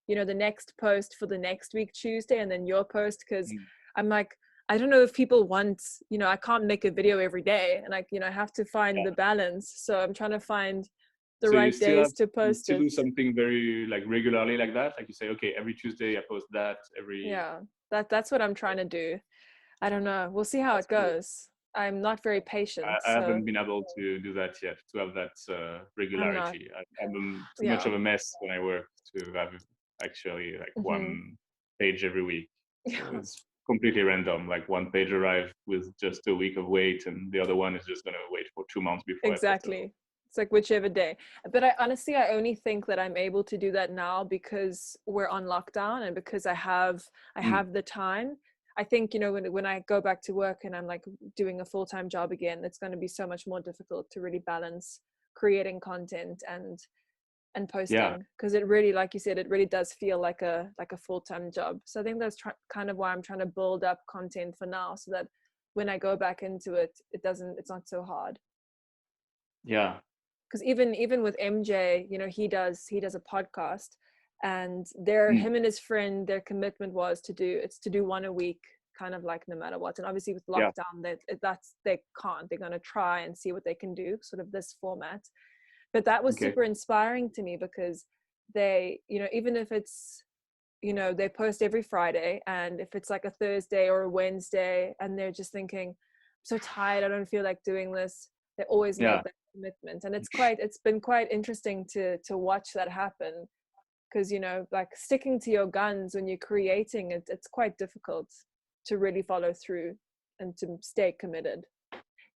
Speaker 1: you know, the next post for the next week Tuesday, and then your post, because I'm like, I don't know if people want, you know, I can't make a video every day, and I, you know, I have to find the balance. So I'm trying to find the right days to post it.
Speaker 2: Do something very like regularly like that, like you say, okay, every Tuesday I post that,
Speaker 1: that's what I'm trying to do. I don't know, we'll see how it goes. I'm not very patient.
Speaker 2: I haven't been able to do that yet, to have that regularity. I'm too much of a mess when I work to have actually like one page every week. So it's completely random. Like one page arrives with just a week of wait, and the other one is just gonna wait for 2 months before.
Speaker 1: Exactly. It's like whichever day. But I only think that I'm able to do that now because we're on lockdown and because I have the time. I think, you know, when I go back to work and I'm like doing a full-time job again, it's going to be so much more difficult to really balance creating content and posting, because it really, like you said, it really does feel like a full-time job. So I think that's kind of why I'm trying to build up content for now, so that when I go back into it, it's not so hard.
Speaker 2: Yeah.
Speaker 1: Because even with MJ, you know, he does a podcast, and him and his friend, their commitment was to do one a week, kind of like no matter what. And obviously with lockdown, they can't. They're going to try and see what they can do, sort of this format. But that was super inspiring to me, because they, you know, even if it's, you know, they post every Friday, and if it's like a Thursday or a Wednesday and they're just thinking, I'm so tired, I don't feel like doing this, they always make that commitment. And it's been quite interesting to watch that happen, because, you know, like sticking to your guns when you're creating it, it's quite difficult to really follow through and to stay committed.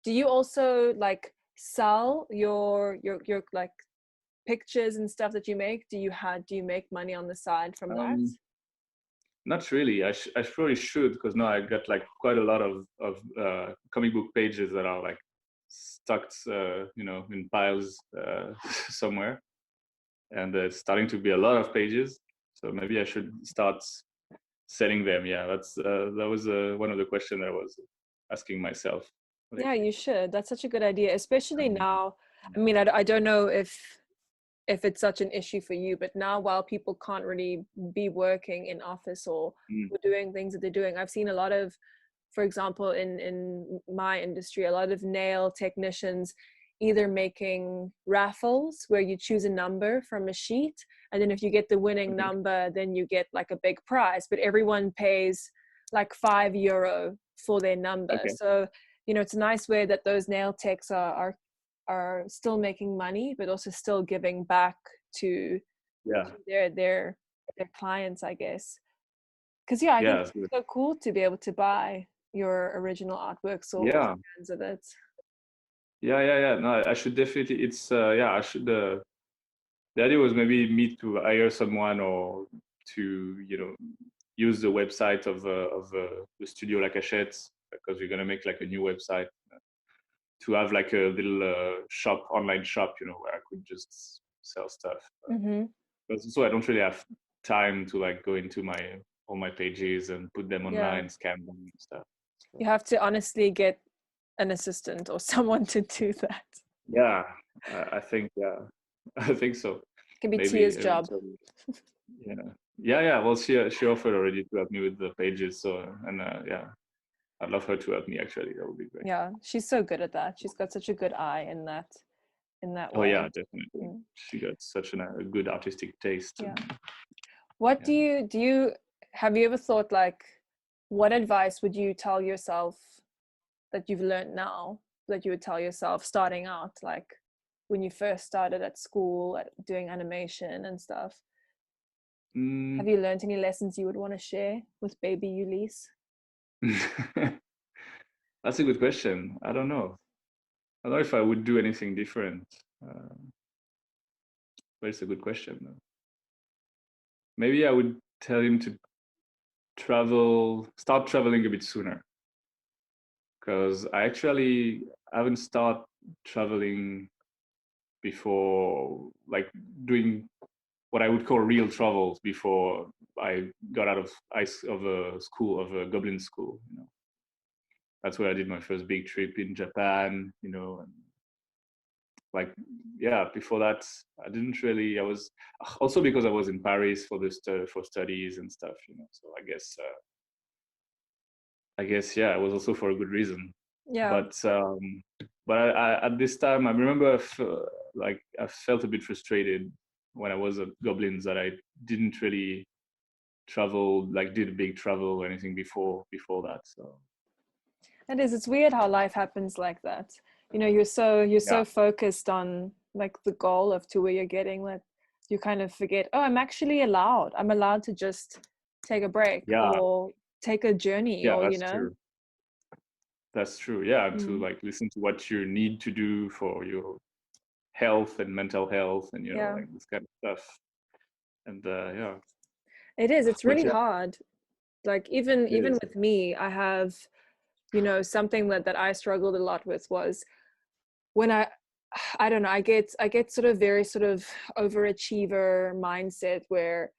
Speaker 1: Do you also like sell your like pictures and stuff that you make? Do you make money on the side from that?
Speaker 2: Not really. I probably should, because now I got like quite a lot of comic book pages that are like stuck, in piles somewhere, and it's starting to be a lot of pages. So maybe I should start selling them. Yeah, that was one of the questions I was asking myself.
Speaker 1: Yeah, you should. That's such a good idea, especially now. I mean, I don't know if it's such an issue for you, but now while people can't really be working in office or doing things that they're doing, I've seen a lot of, for example, in my industry, a lot of nail technicians either making raffles where you choose a number from a sheet, and then if you get the winning number, then you get like a big prize, but everyone pays like €5 for their number. So, it's a nice way that those nail techs are still making money, but also still giving back to their clients, I guess. Because I think it's so cool to be able to buy your original artworks or scans of it.
Speaker 2: Yeah. No, I should definitely. It's I should. The idea was maybe me to hire someone, or to use the website of the studio La Cachette, because we're gonna make like a new website, to have like a little online shop, where I could just sell stuff. But so I don't really have time to like go into all my pages and put them online, scan them and stuff. So
Speaker 1: you have to honestly get an assistant or someone to do that.
Speaker 2: Yeah, I think so.
Speaker 1: It can be Tia's job.
Speaker 2: Yeah. Well, she offered already to help me with the pages, so I'd love her to help me, actually. That would be great.
Speaker 1: Yeah, she's so good at that. She's got such a good eye in that way.
Speaker 2: Oh yeah, definitely. She got such a good artistic taste.
Speaker 1: Yeah. What do you have you ever thought, like, what advice would you tell yourself that you've learned now that you would tell yourself starting out, like when you first started at school doing animation and stuff? Have you learned any lessons you would want to share with baby Ulysse?
Speaker 2: That's a good question. I don't know. I don't know if I would do anything different. But it's a good question, though. Maybe I would tell him to start traveling a bit sooner. Because I actually haven't started traveling before, like doing what I would call real travels, before I got out of a goblin school. That's where I did my first big trip in Japan. And before that, I didn't really. I was also, because I was in Paris for studies and stuff. So I guess it was also for a good reason.
Speaker 1: Yeah.
Speaker 2: But I at this time, I remember I felt a bit frustrated when I was at Goblins, that I didn't really travel, like did a big travel or anything before that. So
Speaker 1: it's weird how life happens like that. You're so focused on like the goal of to where you're getting, that you kind of forget, I'm allowed to just take a break or take a journey.
Speaker 2: True. That's true. To like listen to what you need to do for your health and mental health, and like this kind of stuff. And
Speaker 1: it's really hard. Like even with me, I have something that I struggled a lot with was when I don't know, I get sort of very sort of overachiever mindset, where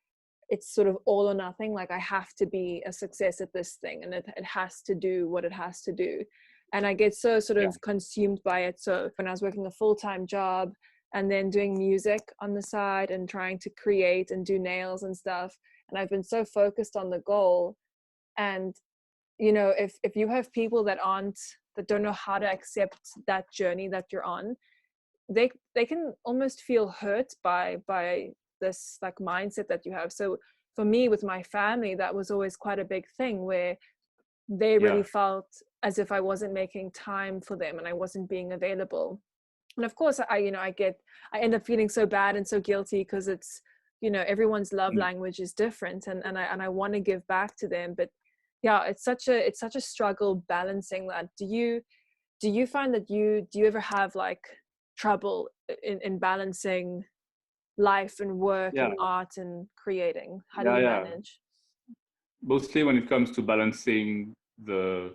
Speaker 1: it's sort of all or nothing. Like I have to be a success at this thing, and it has to do what it has to do. And I get so sort of consumed by it. So when I was working a full-time job and then doing music on the side and trying to create and do nails and stuff, and I've been so focused on the goal. And if you have people that don't know how to accept that journey that you're on, they can almost feel hurt by this like mindset that you have. So for me, with my family, that was always quite a big thing, where they really felt as if I wasn't making time for them and I wasn't being available. And of course, I end up feeling so bad and so guilty, because it's, everyone's love language is different, and I want to give back to them. But it's such a struggle balancing that. Do you find that do you ever have like trouble in balancing life and work and art and creating? How do you manage?
Speaker 2: Mostly when it comes to balancing the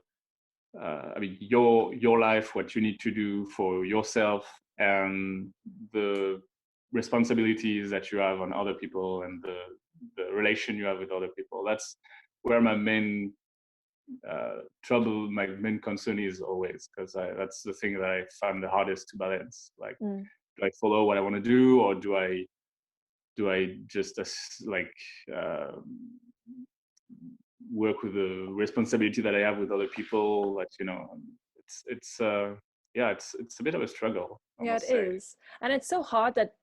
Speaker 2: your life, what you need to do for yourself, and the responsibilities that you have on other people, and the relation you have with other people. That's where my main trouble, my main concern is always, because that's the thing that I find the hardest to balance. Like, do I follow what I want to do, or do I just work with the responsibility that I have with other people? Like, it's a bit of a struggle, I must say.
Speaker 1: Is. And it's so hard that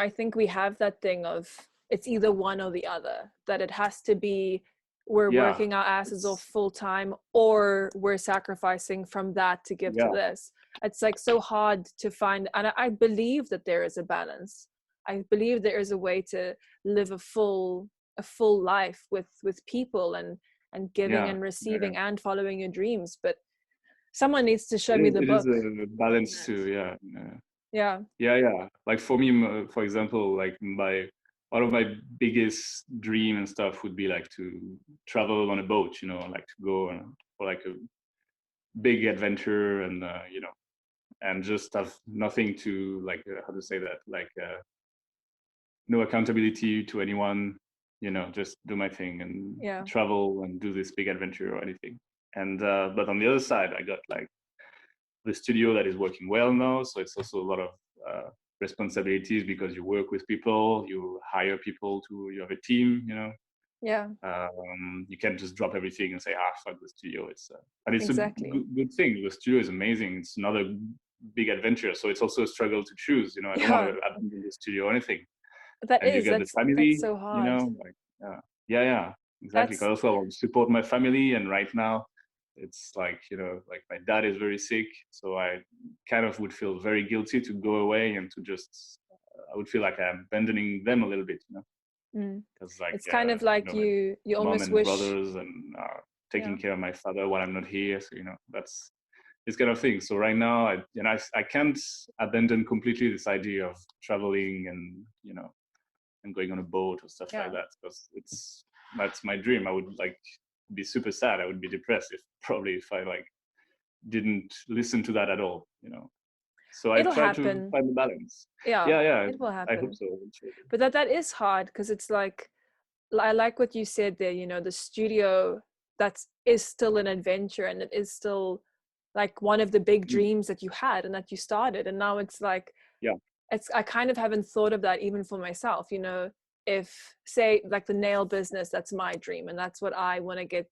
Speaker 1: I think we have that thing of it's either one or the other, that it has to be we're working our asses off full time, or we're sacrificing from that to give to this. It's like so hard to find, and I believe that there is a balance. I believe there is a way to live a full life with people and giving and reving and following your dreams, but someone needs to show me the book.
Speaker 2: It is a balance too. Like for me, for example, like one of my biggest dream and stuff would be like to travel on a boat, like to go for like a big adventure, and and just have nothing to, like, how to say that, like no accountability to anyone, just do my thing and travel and do this big adventure or anything. And but on the other side, I got like the studio that is working well now, so it's also a lot of responsibilities, because you work with people, you hire people, you have a team, you can't just drop everything and say, fuck the studio. And it's a good thing. The studio is amazing. It's another big adventure, so it's also a struggle to choose. I don't want to abandon the studio or anything. You get the family,
Speaker 1: that's so hard.
Speaker 2: Exactly. Because also I want to support my family, and right now it's like, like my dad is very sick, so I kind of would feel very guilty to go away and to just I would feel like I'm abandoning them a little bit, because like
Speaker 1: it's kind of like you almost
Speaker 2: mom and
Speaker 1: wish
Speaker 2: brothers, and taking care of my father while I'm not here, so that's this kind of thing. So right now I can't abandon completely this idea of traveling and and going on a boat or stuff like that, because that's my dream. I would like be super sad. I would be depressed if I like didn't listen to that at all, So I try to find the balance.
Speaker 1: It will happen.
Speaker 2: I hope so.
Speaker 1: But that is hard, because it's like, I like what you said there, the studio is still an adventure, and it is still like one of the big dreams that you had and that you started, and now it's like I kind of haven't thought of that even for myself, if say like the nail business, that's my dream and that's what I want to get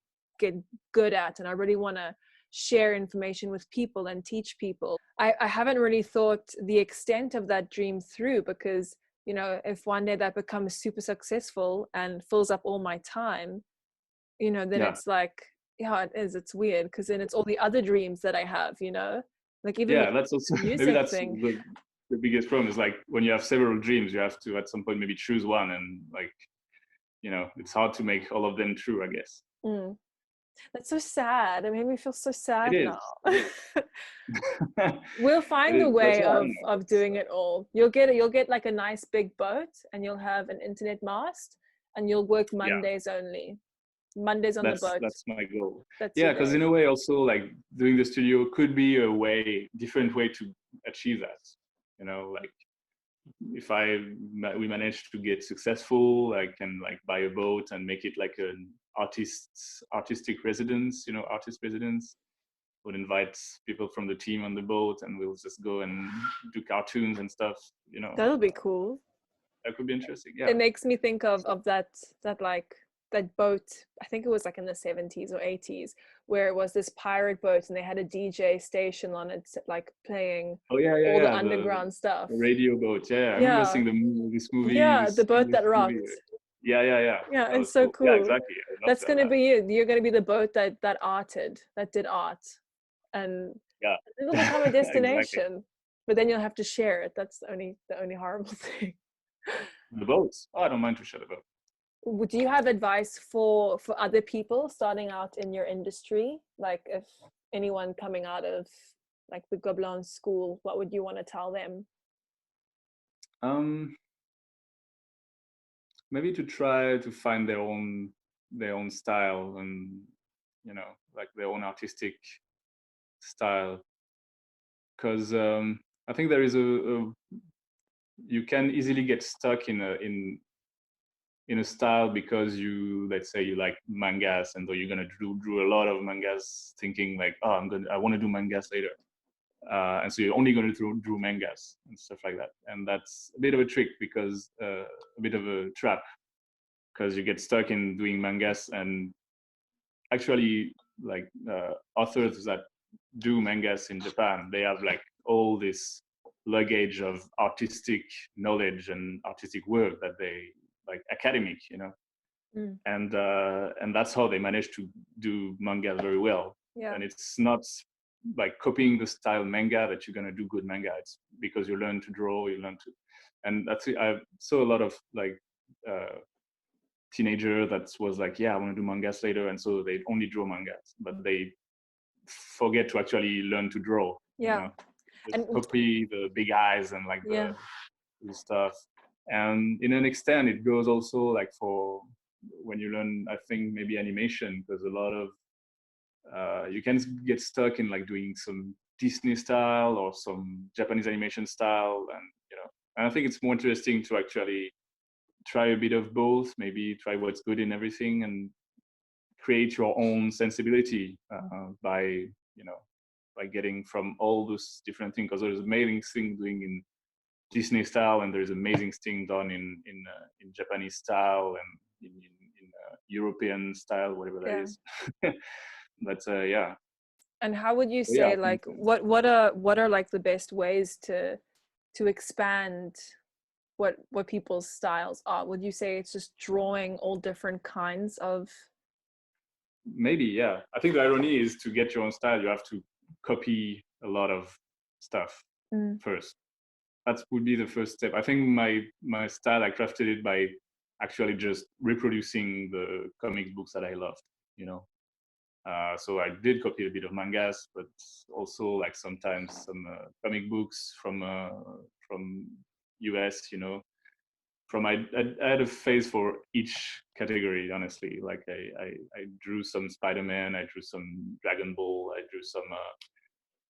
Speaker 1: good at, and I really want to share information with people and teach people. I haven't really thought the extent of that dream through, because if one day that becomes super successful and fills up all my time, then it's like, it's weird, because then it's all the other dreams that I have, like even
Speaker 2: that's also maybe that's the biggest problem, is like when you have several dreams, you have to at some point maybe choose one, and like it's hard to make all of them true, I guess.
Speaker 1: That's so sad. It made me feel so sad now.
Speaker 2: We'll
Speaker 1: find a way of doing it all. You'll get like a nice big boat, and you'll have an internet mast, and you'll work Mondays only. Mondays on the boat.
Speaker 2: That's my goal. Because in a way also, like doing the studio could be a different way to achieve that. Like if we manage to get successful, I can like buy a boat and make it like an artistic residence, artist residence. Would invite people from the team on the boat, and we'll just go and do cartoons and stuff,
Speaker 1: That'll be cool.
Speaker 2: That could be interesting.
Speaker 1: It makes me think of that like that boat, I think it was like in the 70s or 80s, where it was this pirate boat and they had a DJ station on it, like playing all the underground stuff.
Speaker 2: The radio boat, I remember seeing this movie.
Speaker 1: The boat that rocked.
Speaker 2: Yeah,
Speaker 1: it's so cool.
Speaker 2: Yeah, exactly.
Speaker 1: That's going to be you. You're going to be the boat that did art, and it'll become a destination. Exactly. But then you'll have to share it. That's the only horrible thing.
Speaker 2: The boats. I don't mind to share the boat.
Speaker 1: Do you have advice for other people starting out in your industry? Like if anyone coming out of like the Gobelin school, what would you want to tell them?
Speaker 2: maybe to try to find their own style, and like their own artistic style, because I think there is you can easily get stuck in a style because let's say you like mangas, and though you're gonna draw a lot of mangas thinking like, oh, I want to do mangas later, and so you're only going to draw mangas and stuff like that, and that's a bit of a trick, because a bit of a trap, because you get stuck in doing mangas, and actually like authors that do mangas in Japan, they have like all this luggage of artistic knowledge and artistic work that they like academic, and that's how they manage to do manga very well.
Speaker 1: Yeah.
Speaker 2: And it's not like copying the style manga that you're going to do good manga. It's because you learn to draw, and that's it. I saw a lot of like teenager that was like, yeah, I want to do mangas later, and so they only draw mangas, but they forget to actually learn to draw.
Speaker 1: Yeah.
Speaker 2: Just copy the big eyes and like the stuff. And in an extent, it goes also like for when you learn, I think maybe animation, because a lot of you can get stuck in like doing some Disney style or some Japanese animation style, and I think it's more interesting to actually try a bit of both, maybe try what's good in everything, and create your own sensibility by getting from all those different things, because there's amazing thing doing in Disney style, and there's amazing thing done in Japanese style, and in European style, whatever that is. But yeah.
Speaker 1: And how would you say, like, what are like the best ways to expand what people's styles are? Would you say it's just drawing all different kinds of?
Speaker 2: Maybe, yeah. I think the irony is, to get your own style, you have to copy a lot of stuff first. That would be the first step. I think my style, I crafted it by actually just reproducing the comic books that I loved, so I did copy a bit of mangas, but also like sometimes some comic books from US, I had a phase for each category, honestly. Like I drew some Spider-Man, I drew some Dragon Ball, I drew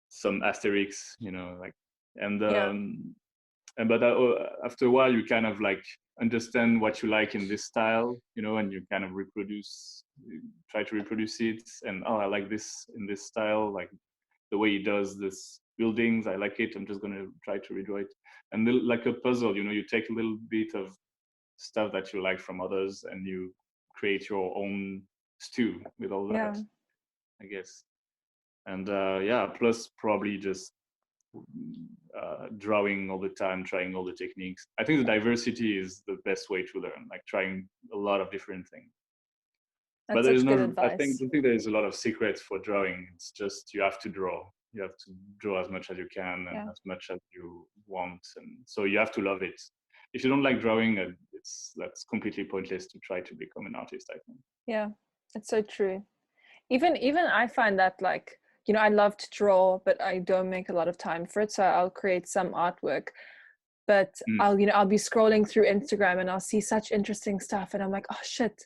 Speaker 2: some Asterix, but after a while you kind of like understand what you like in this style, and you kind of try to reproduce it, and I like this in this style, like the way he does this buildings, I like it, I'm just going to try to redraw it. And like a puzzle, you take a little bit of stuff that you like from others, and you create your own stew with all that, I guess. And plus probably just drawing all the time, trying all the techniques. I think the diversity is the best way to learn, like trying a lot of different things.
Speaker 1: That's such good advice.
Speaker 2: I don't think there is a lot of secrets for drawing. It's just you have to draw. You have to draw as much as you can and as much as you want, and so you have to love it. If you don't like drawing, that's completely pointless to try to become an artist, I think.
Speaker 1: Yeah, it's so true. Even I find that, like, I love to draw, but I don't make a lot of time for it. So I'll create some artwork, but I'll be scrolling through Instagram and I'll see such interesting stuff, and I'm like, oh shit,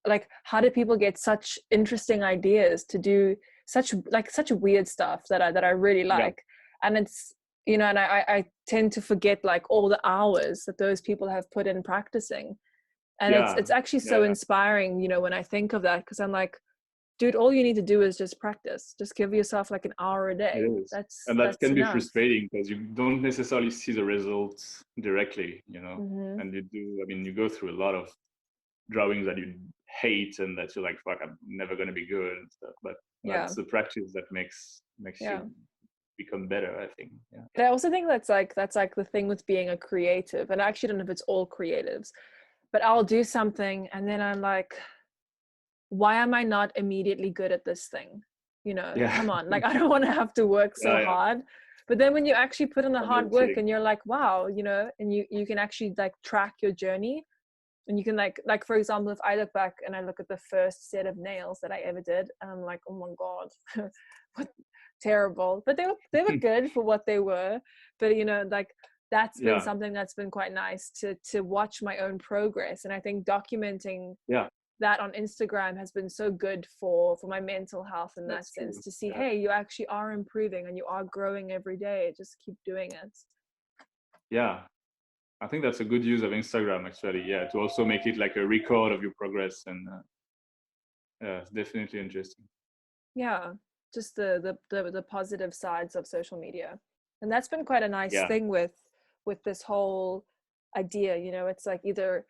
Speaker 1: like how do people get such interesting ideas to do such weird stuff that I really like? And it's and I tend to forget like all the hours that those people have put in practicing, and it's actually so inspiring, when I think of that, because I'm like, dude, all you need to do is just practice. Just give yourself like an hour a day.
Speaker 2: That can be frustrating, because you don't necessarily see the results directly, and you go through a lot of drawings that you hate and that you're like, fuck, I'm never going to be good and stuff. But that's the practice that makes you become better, I think.
Speaker 1: But I also think that's like the thing with being a creative, and I actually don't know if it's all creatives, but I'll do something and then I'm like, why am I not immediately good at this thing? Come on, like I don't want to have to work so hard. But then when you actually put in the hard work and you're like, wow, and you can actually like track your journey, and you can like for example, if I look back and I look at the first set of nails that I ever did, and I'm like, oh my god, what terrible, but they were good for what they were. But like that's been something that's been quite nice to watch my own progress. And I think documenting that on Instagram has been so good for my mental health in that sense, to see, hey, you actually are improving and you are growing every day. Just keep doing it.
Speaker 2: Yeah. I think that's a good use of Instagram, actually. Yeah, to also make it like a record of your progress, and yeah, it's definitely interesting.
Speaker 1: Yeah, just the positive sides of social media, and that's been quite a nice thing with this whole idea. You know, it's like either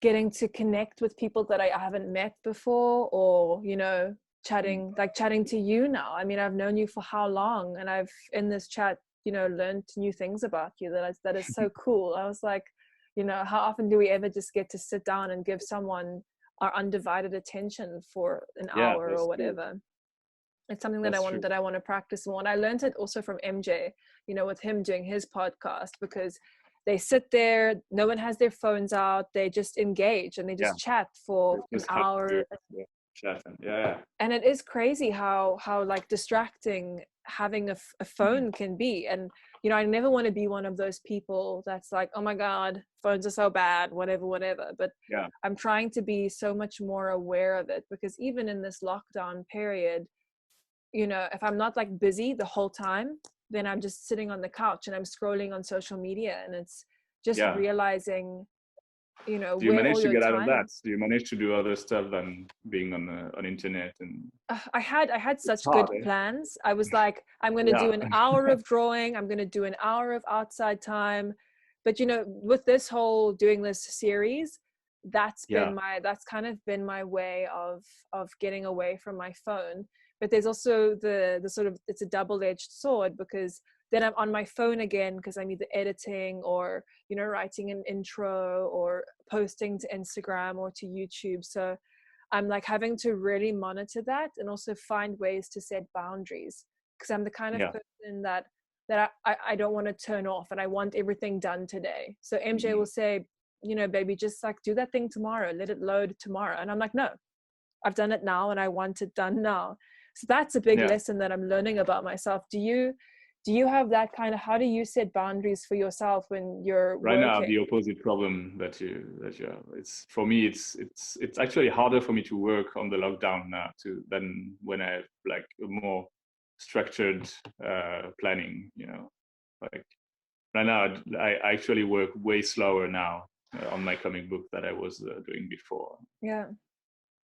Speaker 1: getting to connect with people that I haven't met before, or you know, chatting to you now. I mean, I've known you for how long, and I've in this chat, you know, learned new things about you that is so cool. I was like, you know, how often do we ever just get to sit down and give someone our undivided attention for an hour or whatever? True. It's something that I want to practice more. And I learned it also from MJ, you know, with him doing his podcast, because they sit there, no one has their phones out, they just engage and they just chat for an hour. And it is crazy how like distracting having a phone can be. And you know, I never want to be one of those people that's like, oh my god, phones are so bad, whatever. But I'm trying to be so much more aware of it, because even in this lockdown period, you know, if I'm not like busy the whole time, then I'm just sitting on the couch and I'm scrolling on social media, and it's just realizing, you know,
Speaker 2: do you manage to get out of that? Do you manage to do other stuff than being on internet? And
Speaker 1: I had such good plans. I was like, I'm going to do an hour of drawing, I'm going to do an hour of outside time. But you know, with this whole doing this series, that's kind of been my way of getting away from my phone. But there's also the sort of, it's a double-edged sword, because then I'm on my phone again because I'm either editing or, you know, writing an intro or posting to Instagram or to YouTube. So I'm like having to really monitor that, and also find ways to set boundaries, because I'm the kind of person that I don't want to turn off, and I want everything done today. So MJ will say, you know, baby, just like do that thing tomorrow, let it load tomorrow. And I'm like, no, I've done it now and I want it done now. So that's a big lesson that I'm learning about myself. Do you have that kind of, how do you set boundaries for yourself when you're working?
Speaker 2: Now, the opposite problem that you have. It's for me, it's actually harder for me to work on the lockdown now than when I have like a more structured planning, you know. Like right now, I actually work way slower now on my comic book that I was doing before.
Speaker 1: Yeah.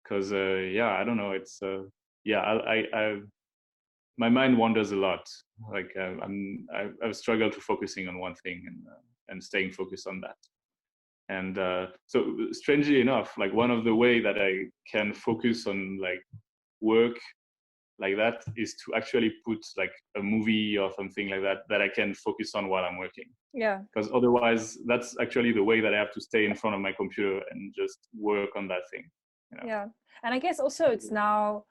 Speaker 2: Because I don't know, it's I my mind wanders a lot. Like I've struggled to focusing on one thing and staying focused on that. And so strangely enough, like one of the way that I can focus on like work like that is to actually put like a movie or something like that I can focus on while I'm working.
Speaker 1: Yeah.
Speaker 2: Because otherwise, that's actually the way that I have to stay in front of my computer and just work on that thing. You know?
Speaker 1: Yeah. And I guess also it's now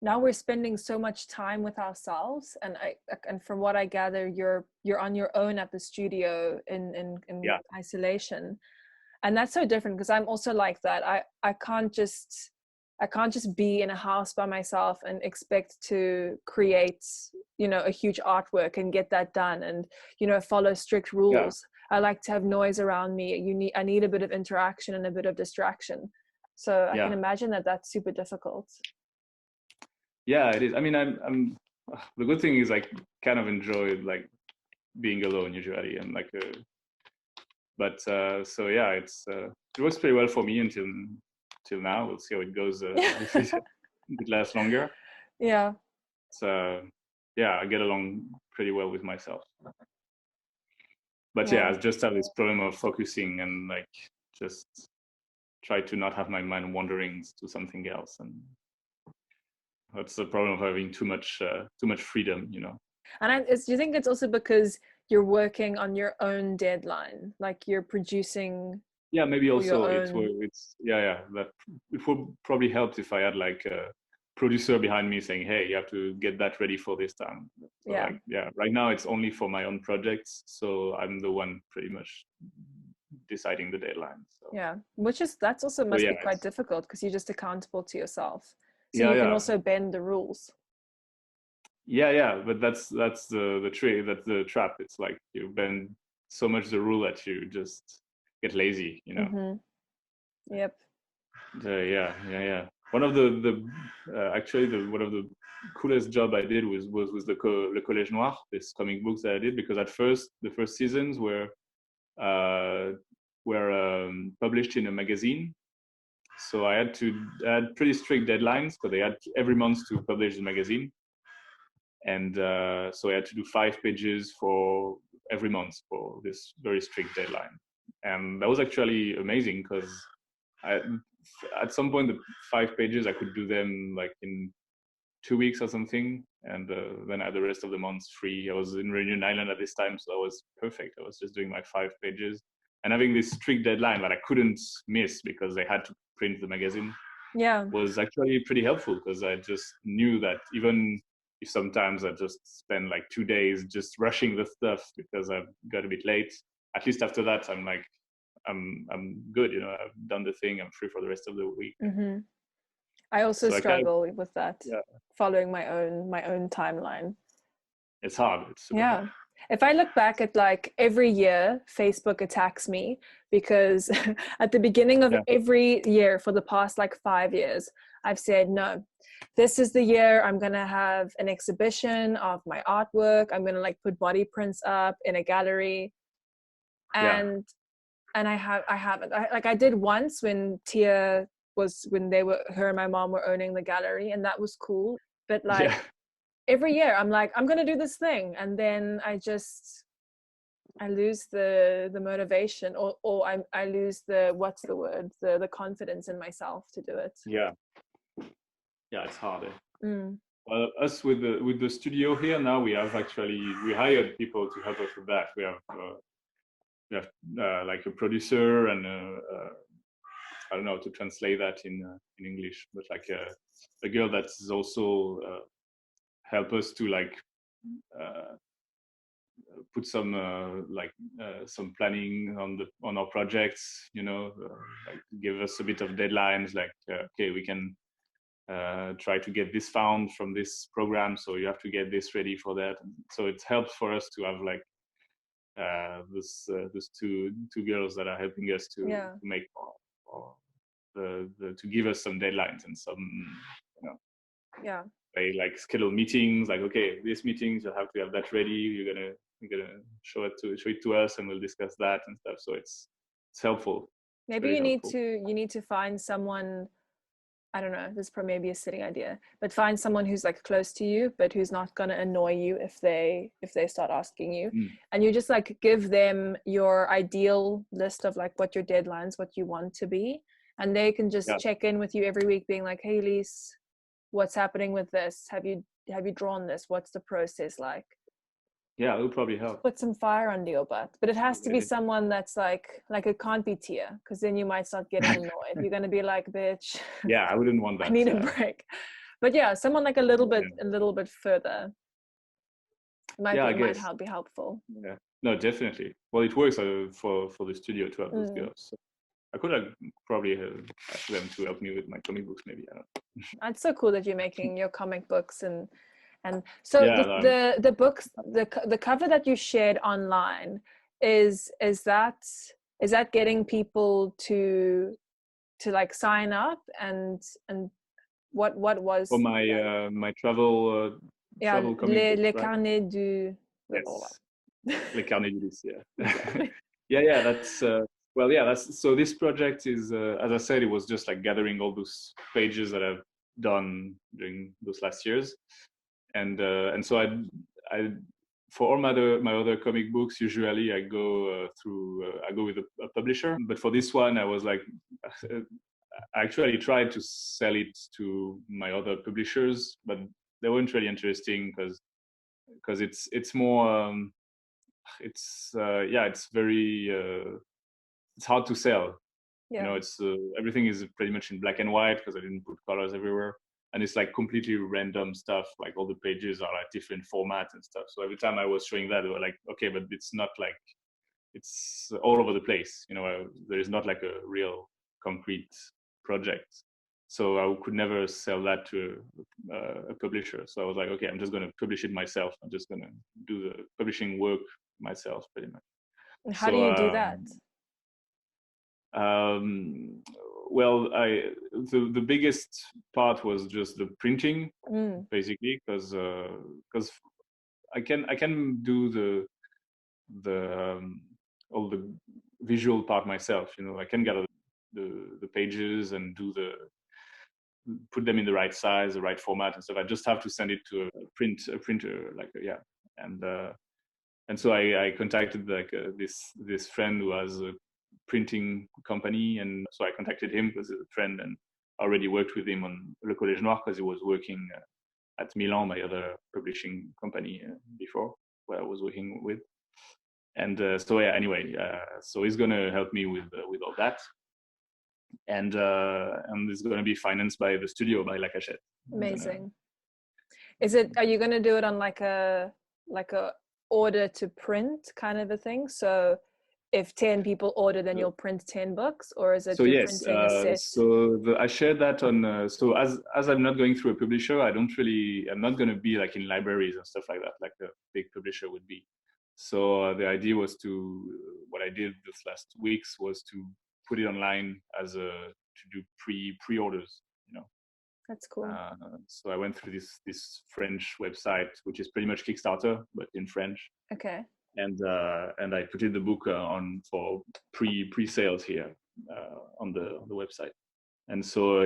Speaker 1: we're spending so much time with ourselves, and from what I gather, you're on your own at the studio in isolation, and that's so different, because I'm also like that. I can't just be in a house by myself and expect to create, you know, a huge artwork and get that done and, you know, follow strict rules. I like to have noise around me. I need a bit of interaction and a bit of distraction. So I can imagine that that's super difficult.
Speaker 2: Yeah, it is. I mean, I'm the good thing is I kind of enjoy like being alone usually, and like but so yeah, it works pretty well for me until now. We'll see how it goes if it lasts longer.
Speaker 1: Yeah.
Speaker 2: So I get along pretty well with myself. But I just have this problem of focusing and like just try to not have my mind wandering to something else, and that's the problem of having too much freedom, you know.
Speaker 1: And do you think it's also because you're working on your own deadline, like you're producing?
Speaker 2: Yeah, maybe also that it would probably help if I had like a producer behind me saying, hey, you have to get that ready for this time. So right now it's only for my own projects, so I'm the one pretty much deciding the deadline. So.
Speaker 1: Yeah, that's also must be quite difficult, because you're just accountable to yourself, so you can also bend the rules.
Speaker 2: But that's the trick, that's the trap. It's like you bend so much the rule that you just get lazy, you know.
Speaker 1: Yep.
Speaker 2: Yeah. One of the actually one of the coolest job I did was with Le Collège Noir, this comic books that I did, because at first the first seasons were published in a magazine. So I had pretty strict deadlines, because they had every month to publish the magazine, and so I had to do 5 pages for every month for this very strict deadline, and that was actually amazing, because at some point the 5 pages I could do them like in 2 weeks or something, and then I had the rest of the months free. I was in Reunion Island at this time, so that was perfect. I was just doing my 5 pages and having this strict deadline that I couldn't miss because they had to print the magazine. Was actually pretty helpful, because I just knew that even if sometimes I just spend like 2 days just rushing the stuff because I got a bit late, at least after that I'm like, I'm good, you know, I've done the thing, I'm free for the rest of the week.
Speaker 1: I also struggle with that, following my own timeline.
Speaker 2: It's hard. It's super hard.
Speaker 1: If I look back at like every year, Facebook attacks me because at the beginning of every year for the past like 5 years, I've said, no, this is the year I'm going to have an exhibition of my artwork. I'm going to like put body prints up in a gallery. And I haven't. I did once when Tia her and my mom were owning the gallery, and that was cool. But like every year I'm like, I'm going to do this thing. And then I lose the motivation, or I lose the confidence in myself to do it.
Speaker 2: Yeah, it's hard. Well, us with the studio here now, we hired people to help us with that. We have like a producer and I don't know how to translate that in English, but like a girl that's also help us to like put some some planning on our projects, you know, like give us a bit of deadlines, like okay, we can try to get this found from this program, so you have to get this ready for that. And so it helps for us to have like those two girls that are helping us to make to give us some deadlines and some, you know, they like schedule meetings, like, okay, these meetings you'll have to have that ready, you're gonna show it to us and we'll discuss that and stuff. So it's helpful.
Speaker 1: Maybe you need to find someone, I don't know, this is probably maybe a silly idea, but find someone who's like close to you, but who's not going to annoy you if they start asking you. And you just like give them your ideal list of like what your deadlines, what you want to be. And they can just check in with you every week being like, hey, Ulysse, what's happening with this? Have you drawn this? What's the process like?
Speaker 2: Yeah, it will probably help.
Speaker 1: Put some fire under your butt, but it has to be someone that's like it can't be Tia, because then you might start getting annoyed. You're going to be like, bitch.
Speaker 2: Yeah, I wouldn't want that.
Speaker 1: I need a break. But yeah, someone like a little bit further might be helpful.
Speaker 2: Yeah, no, definitely. Well, it works for the studio to have those girls. So I could have probably asked them to help me with my comic books, maybe. I don't know.
Speaker 1: It's so cool that you're making your comic books and so the books, the cover that you shared online, is that getting people to like sign up, and what was
Speaker 2: for my my travel travel comic
Speaker 1: les
Speaker 2: books,
Speaker 1: carnets du
Speaker 2: les carnets d'Ulysse, yeah that's that's so this project is as I said, it was just like gathering all those pages that I've done during those last years. And so I for all my other comic books, usually I go with a publisher. But for this one, I was like, I actually tried to sell it to my other publishers, but they weren't really interesting because it's more it's very it's hard to sell. You know, it's everything is pretty much in black and white because I didn't put colors everywhere. And it's like completely random stuff. Like all the pages are like different formats and stuff. So every time I was showing that, they were like, okay, but it's not like, it's all over the place. You know, there is not like a real concrete project. So I could never sell that to a publisher. So I was like, okay, I'm just going to publish it myself. I'm just going to do the publishing work myself, pretty much.
Speaker 1: How do you do that?
Speaker 2: Well, the biggest part was just the printing, basically, because I can do the all the visual part myself. I can gather the pages and put them in the right size, the right format and stuff. I just have to send it to a printer, and so I contacted this friend who has a printing company, and so I contacted him because he's a friend, and already worked with him on Le Collège Noir because he was working at Milan, my other publishing company before, where I was working with. And so yeah, anyway, so he's gonna help me with all that, and it's gonna be financed by the studio, by La Cachette.
Speaker 1: Amazing. Are you gonna do it on like a order to print kind of a thing? So if 10 people order, then you'll print 10 books, or is it printing a set?
Speaker 2: So I shared that on. So as I'm not going through a publisher, I'm not going to be like in libraries and stuff like that, like a big publisher would be. So the idea was what I did this last weeks was to put it online to do pre-orders.
Speaker 1: That's cool.
Speaker 2: So I went through this French website, which is pretty much Kickstarter, but in French.
Speaker 1: Okay.
Speaker 2: And I put in the book on for pre-sales here on the website. And so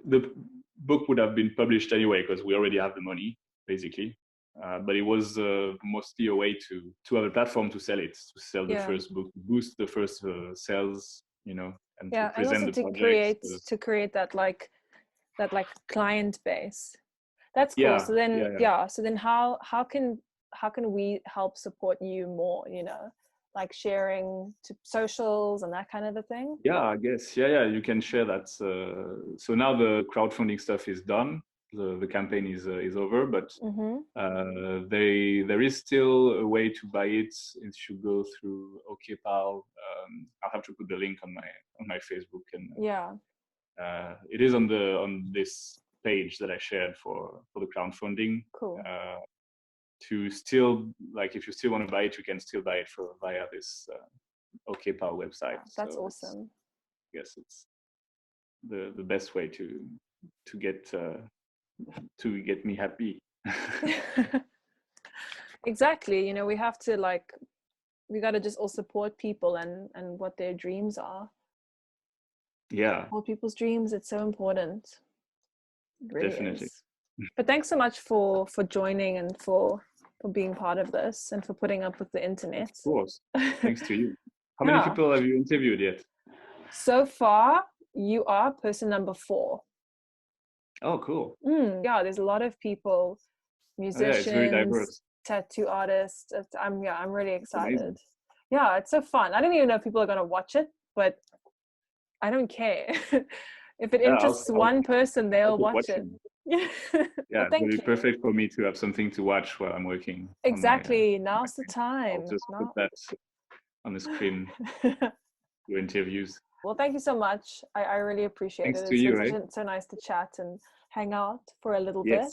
Speaker 2: the book would have been published anyway because we already have the money basically. But it was mostly a way to have a platform to sell the first book, boost the first sales, and to present
Speaker 1: and also
Speaker 2: the project.
Speaker 1: To create that client base. That's cool. So then how can we help support you more, like sharing to socials and that kind of a thing?
Speaker 2: Yeah, I guess. Yeah, you can share that. So now the crowdfunding stuff is done. The campaign is over, but there is still a way to buy it. It should go through OKPAL. I'll have to put the link on my Facebook, and it is on this page that I shared for the crowdfunding.
Speaker 1: Cool.
Speaker 2: To still, like, if you still want to buy it, you can still buy it via this OKPAL website.
Speaker 1: That's awesome.
Speaker 2: Yes, it's the best way to get me happy.
Speaker 1: Exactly. We have to we got to just all support people and what their dreams are.
Speaker 2: Yeah.
Speaker 1: Support people's dreams. It's so important. It really
Speaker 2: Definitely.
Speaker 1: is. But thanks so much for joining and for being part of this and for putting up with the internet.
Speaker 2: Of course. Thanks to you. How many people have you interviewed yet?
Speaker 1: So far, you are person number 4.
Speaker 2: Oh, cool.
Speaker 1: Yeah, there's a lot of people, musicians,
Speaker 2: it's very diverse.
Speaker 1: Tattoo artists. I'm really excited. Yeah, it's so fun. I don't even know if people are going to watch it, but I don't care. If it interests one person, they'll watch it.
Speaker 2: Yeah, well, it'll be perfect for me to have something to watch while I'm working.
Speaker 1: Exactly. Now's the time.
Speaker 2: I'll just put that on the screen. Your interviews.
Speaker 1: Well, thank you so much. I really appreciate it.
Speaker 2: Thanks to you,
Speaker 1: It's so nice to chat and hang out for a little bit.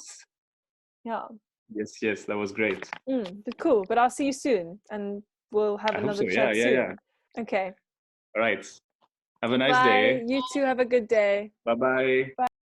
Speaker 1: Yeah.
Speaker 2: Yes, that was great.
Speaker 1: But cool. But I'll see you soon, and we'll have another chat soon. Yeah. Okay.
Speaker 2: All right. Have a nice day.
Speaker 1: You too. Have a good day.
Speaker 2: Bye-bye.
Speaker 1: Bye.